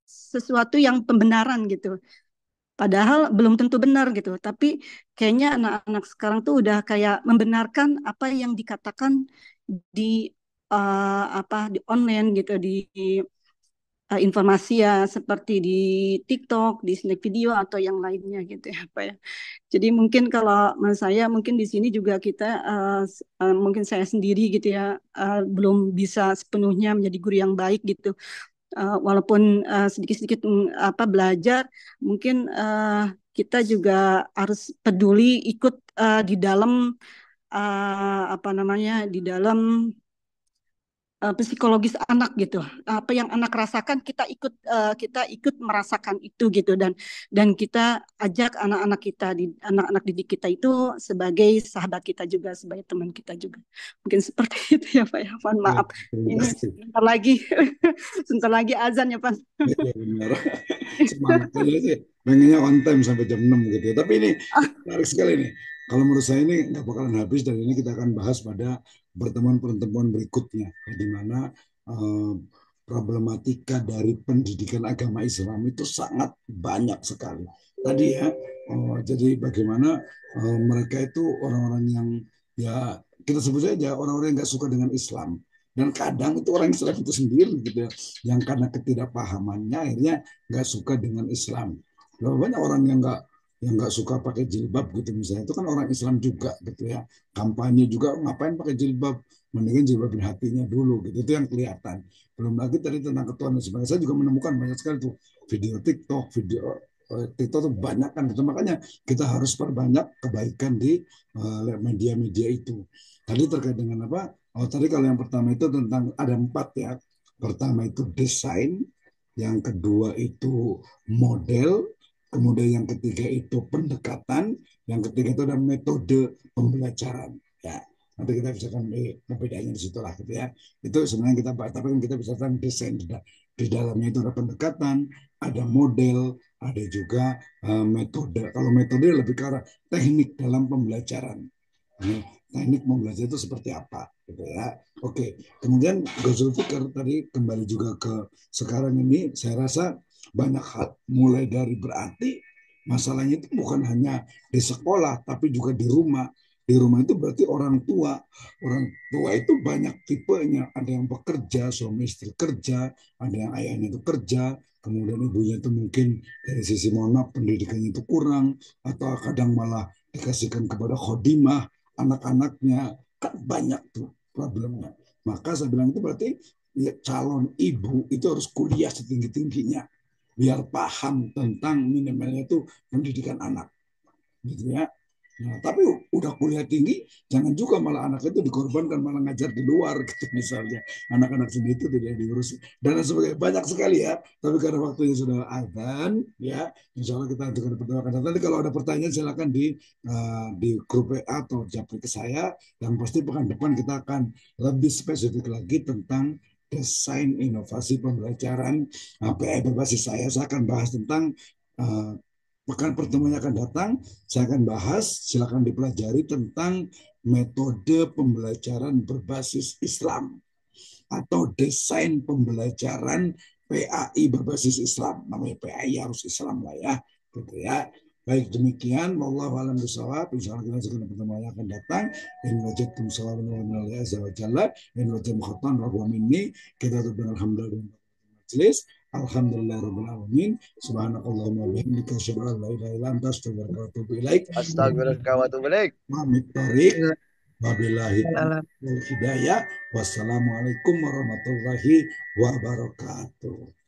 sesuatu yang pembenaran gitu. Padahal belum tentu benar gitu. Tapi kayaknya anak-anak sekarang tuh udah kayak membenarkan apa yang dikatakan di apa di online gitu, di informasi ya seperti di TikTok, di snack video atau yang lainnya gitu ya Pak ya. Jadi mungkin kalau menurut saya mungkin di sini juga kita mungkin saya sendiri gitu ya belum bisa sepenuhnya menjadi guru yang baik gitu. Walaupun sedikit-sedikit apa belajar, mungkin kita juga harus peduli ikut di dalam apa namanya di dalam psikologis anak gitu. Apa yang anak rasakan kita ikut merasakan itu gitu, dan kita ajak anak-anak didik kita itu sebagai sahabat kita juga, sebagai teman kita juga. Mungkin seperti itu ya Pak ya. Mohon Ya, maaf. terima Ini kasih. sebentar lagi sebentar lagi azan ya Pak. Iya benar. Semangat aja sih. Pengennya on time sampai jam 6 gitu ya. Tapi ini menarik sekali nih. Kalau menurut saya ini nggak bakalan habis dan ini kita akan bahas pada pertemuan-pertemuan berikutnya. Di mana eh, problematika dari pendidikan agama Islam itu sangat banyak sekali. Tadi ya, jadi bagaimana mereka itu orang-orang yang ya kita sebut saja orang-orang yang nggak suka dengan Islam. Dan kadang itu orang Islam itu sendiri gitu ya, yang karena ketidakpahamannya akhirnya nggak suka dengan Islam. Lalu banyak orang yang nggak suka pakai jilbab gitu misalnya, itu kan orang Islam juga gitu ya. Kampanye juga ngapain pakai jilbab, mendingan jilbabin hatinya dulu gitu, itu yang kelihatan. Belum lagi tadi tentang ketuhanan dan sebagainya, saya juga menemukan banyak sekali tuh video TikTok, video TikTok tuh banyak kan gitu. Makanya kita harus perbanyak kebaikan di media-media itu. Tadi terkait dengan apa? Oh, tadi kalau yang pertama itu tentang ada 4 ya. Pertama itu desain, yang kedua itu model, kemudian yang ketiga itu pendekatan, yang ketiga itu ada metode pembelajaran. Ya, nanti kita bisa kan perbedaannya di situ lah gitu ya. Itu sebenarnya kita bahas, tapi kan kita bisa tentang desain di dalamnya itu ada pendekatan, ada model, ada juga metode. Kalau metode lebih ke arah teknik dalam pembelajaran. Nah, teknik membelajar itu seperti apa gitu ya. Oke, kemudian Ghazul Fikr tadi kembali juga ke sekarang ini, saya rasa banyak hal, mulai dari berarti masalahnya itu bukan hanya di sekolah tapi juga di rumah. Di rumah itu berarti orang tua. Orang tua itu banyak tipenya, ada yang bekerja, suami istri kerja, ada yang ayahnya itu kerja, kemudian ibunya itu mungkin dari sisi mohon maaf pendidikannya itu kurang, atau kadang malah dikasihkan kepada khodimah anak-anaknya, kan banyak tuh problemnya. Maka saya bilang itu berarti ya, calon ibu itu harus kuliah setinggi-tingginya biar paham tentang minimalnya itu pendidikan anak gitu ya. Nah, tapi udah kuliah tinggi, jangan juga malah anak itu dikorbankan malah ngajar di luar gitu misalnya. Anak-anak sendiri itu tidak diurus dan sebagainya. Banyak sekali ya. Tapi karena waktunya sudah azan, ya, insya Allah kita akan pertemuan. Nanti kalau ada pertanyaan silakan di grup WA atau japri ke saya. Yang pasti pekan depan kita akan lebih spesifik lagi tentang desain inovasi pembelajaran PAI berbasis saya. Saya akan bahas tentang pekan pertemuan yang akan datang, saya akan bahas, silakan dipelajari tentang metode pembelajaran berbasis Islam atau desain pembelajaran PAI berbasis Islam. Namanya PAI harus Islam lah ya, gitu ya. Baik demikian, wallahu a'lam bishawab. Insyaallah kita segera pertemuan yang akan datang. In wajadtum sawaban wa minal azza wa jalla, in wajadtum khatan rahwa minni, kita tutup dengan alhamdulillah majelis. Alhamdulillahirabbil alamin. Subhanakallahumma wa bihamdika asyhadu an la ilaha illa anta astaghfiruka wa atubu ilaik. Astagfirullah wa atubu ilaik. Pamit tarik. Wabillahi taufiq wal hidayah. Wassalamualaikum warahmatullahi wabarakatuh.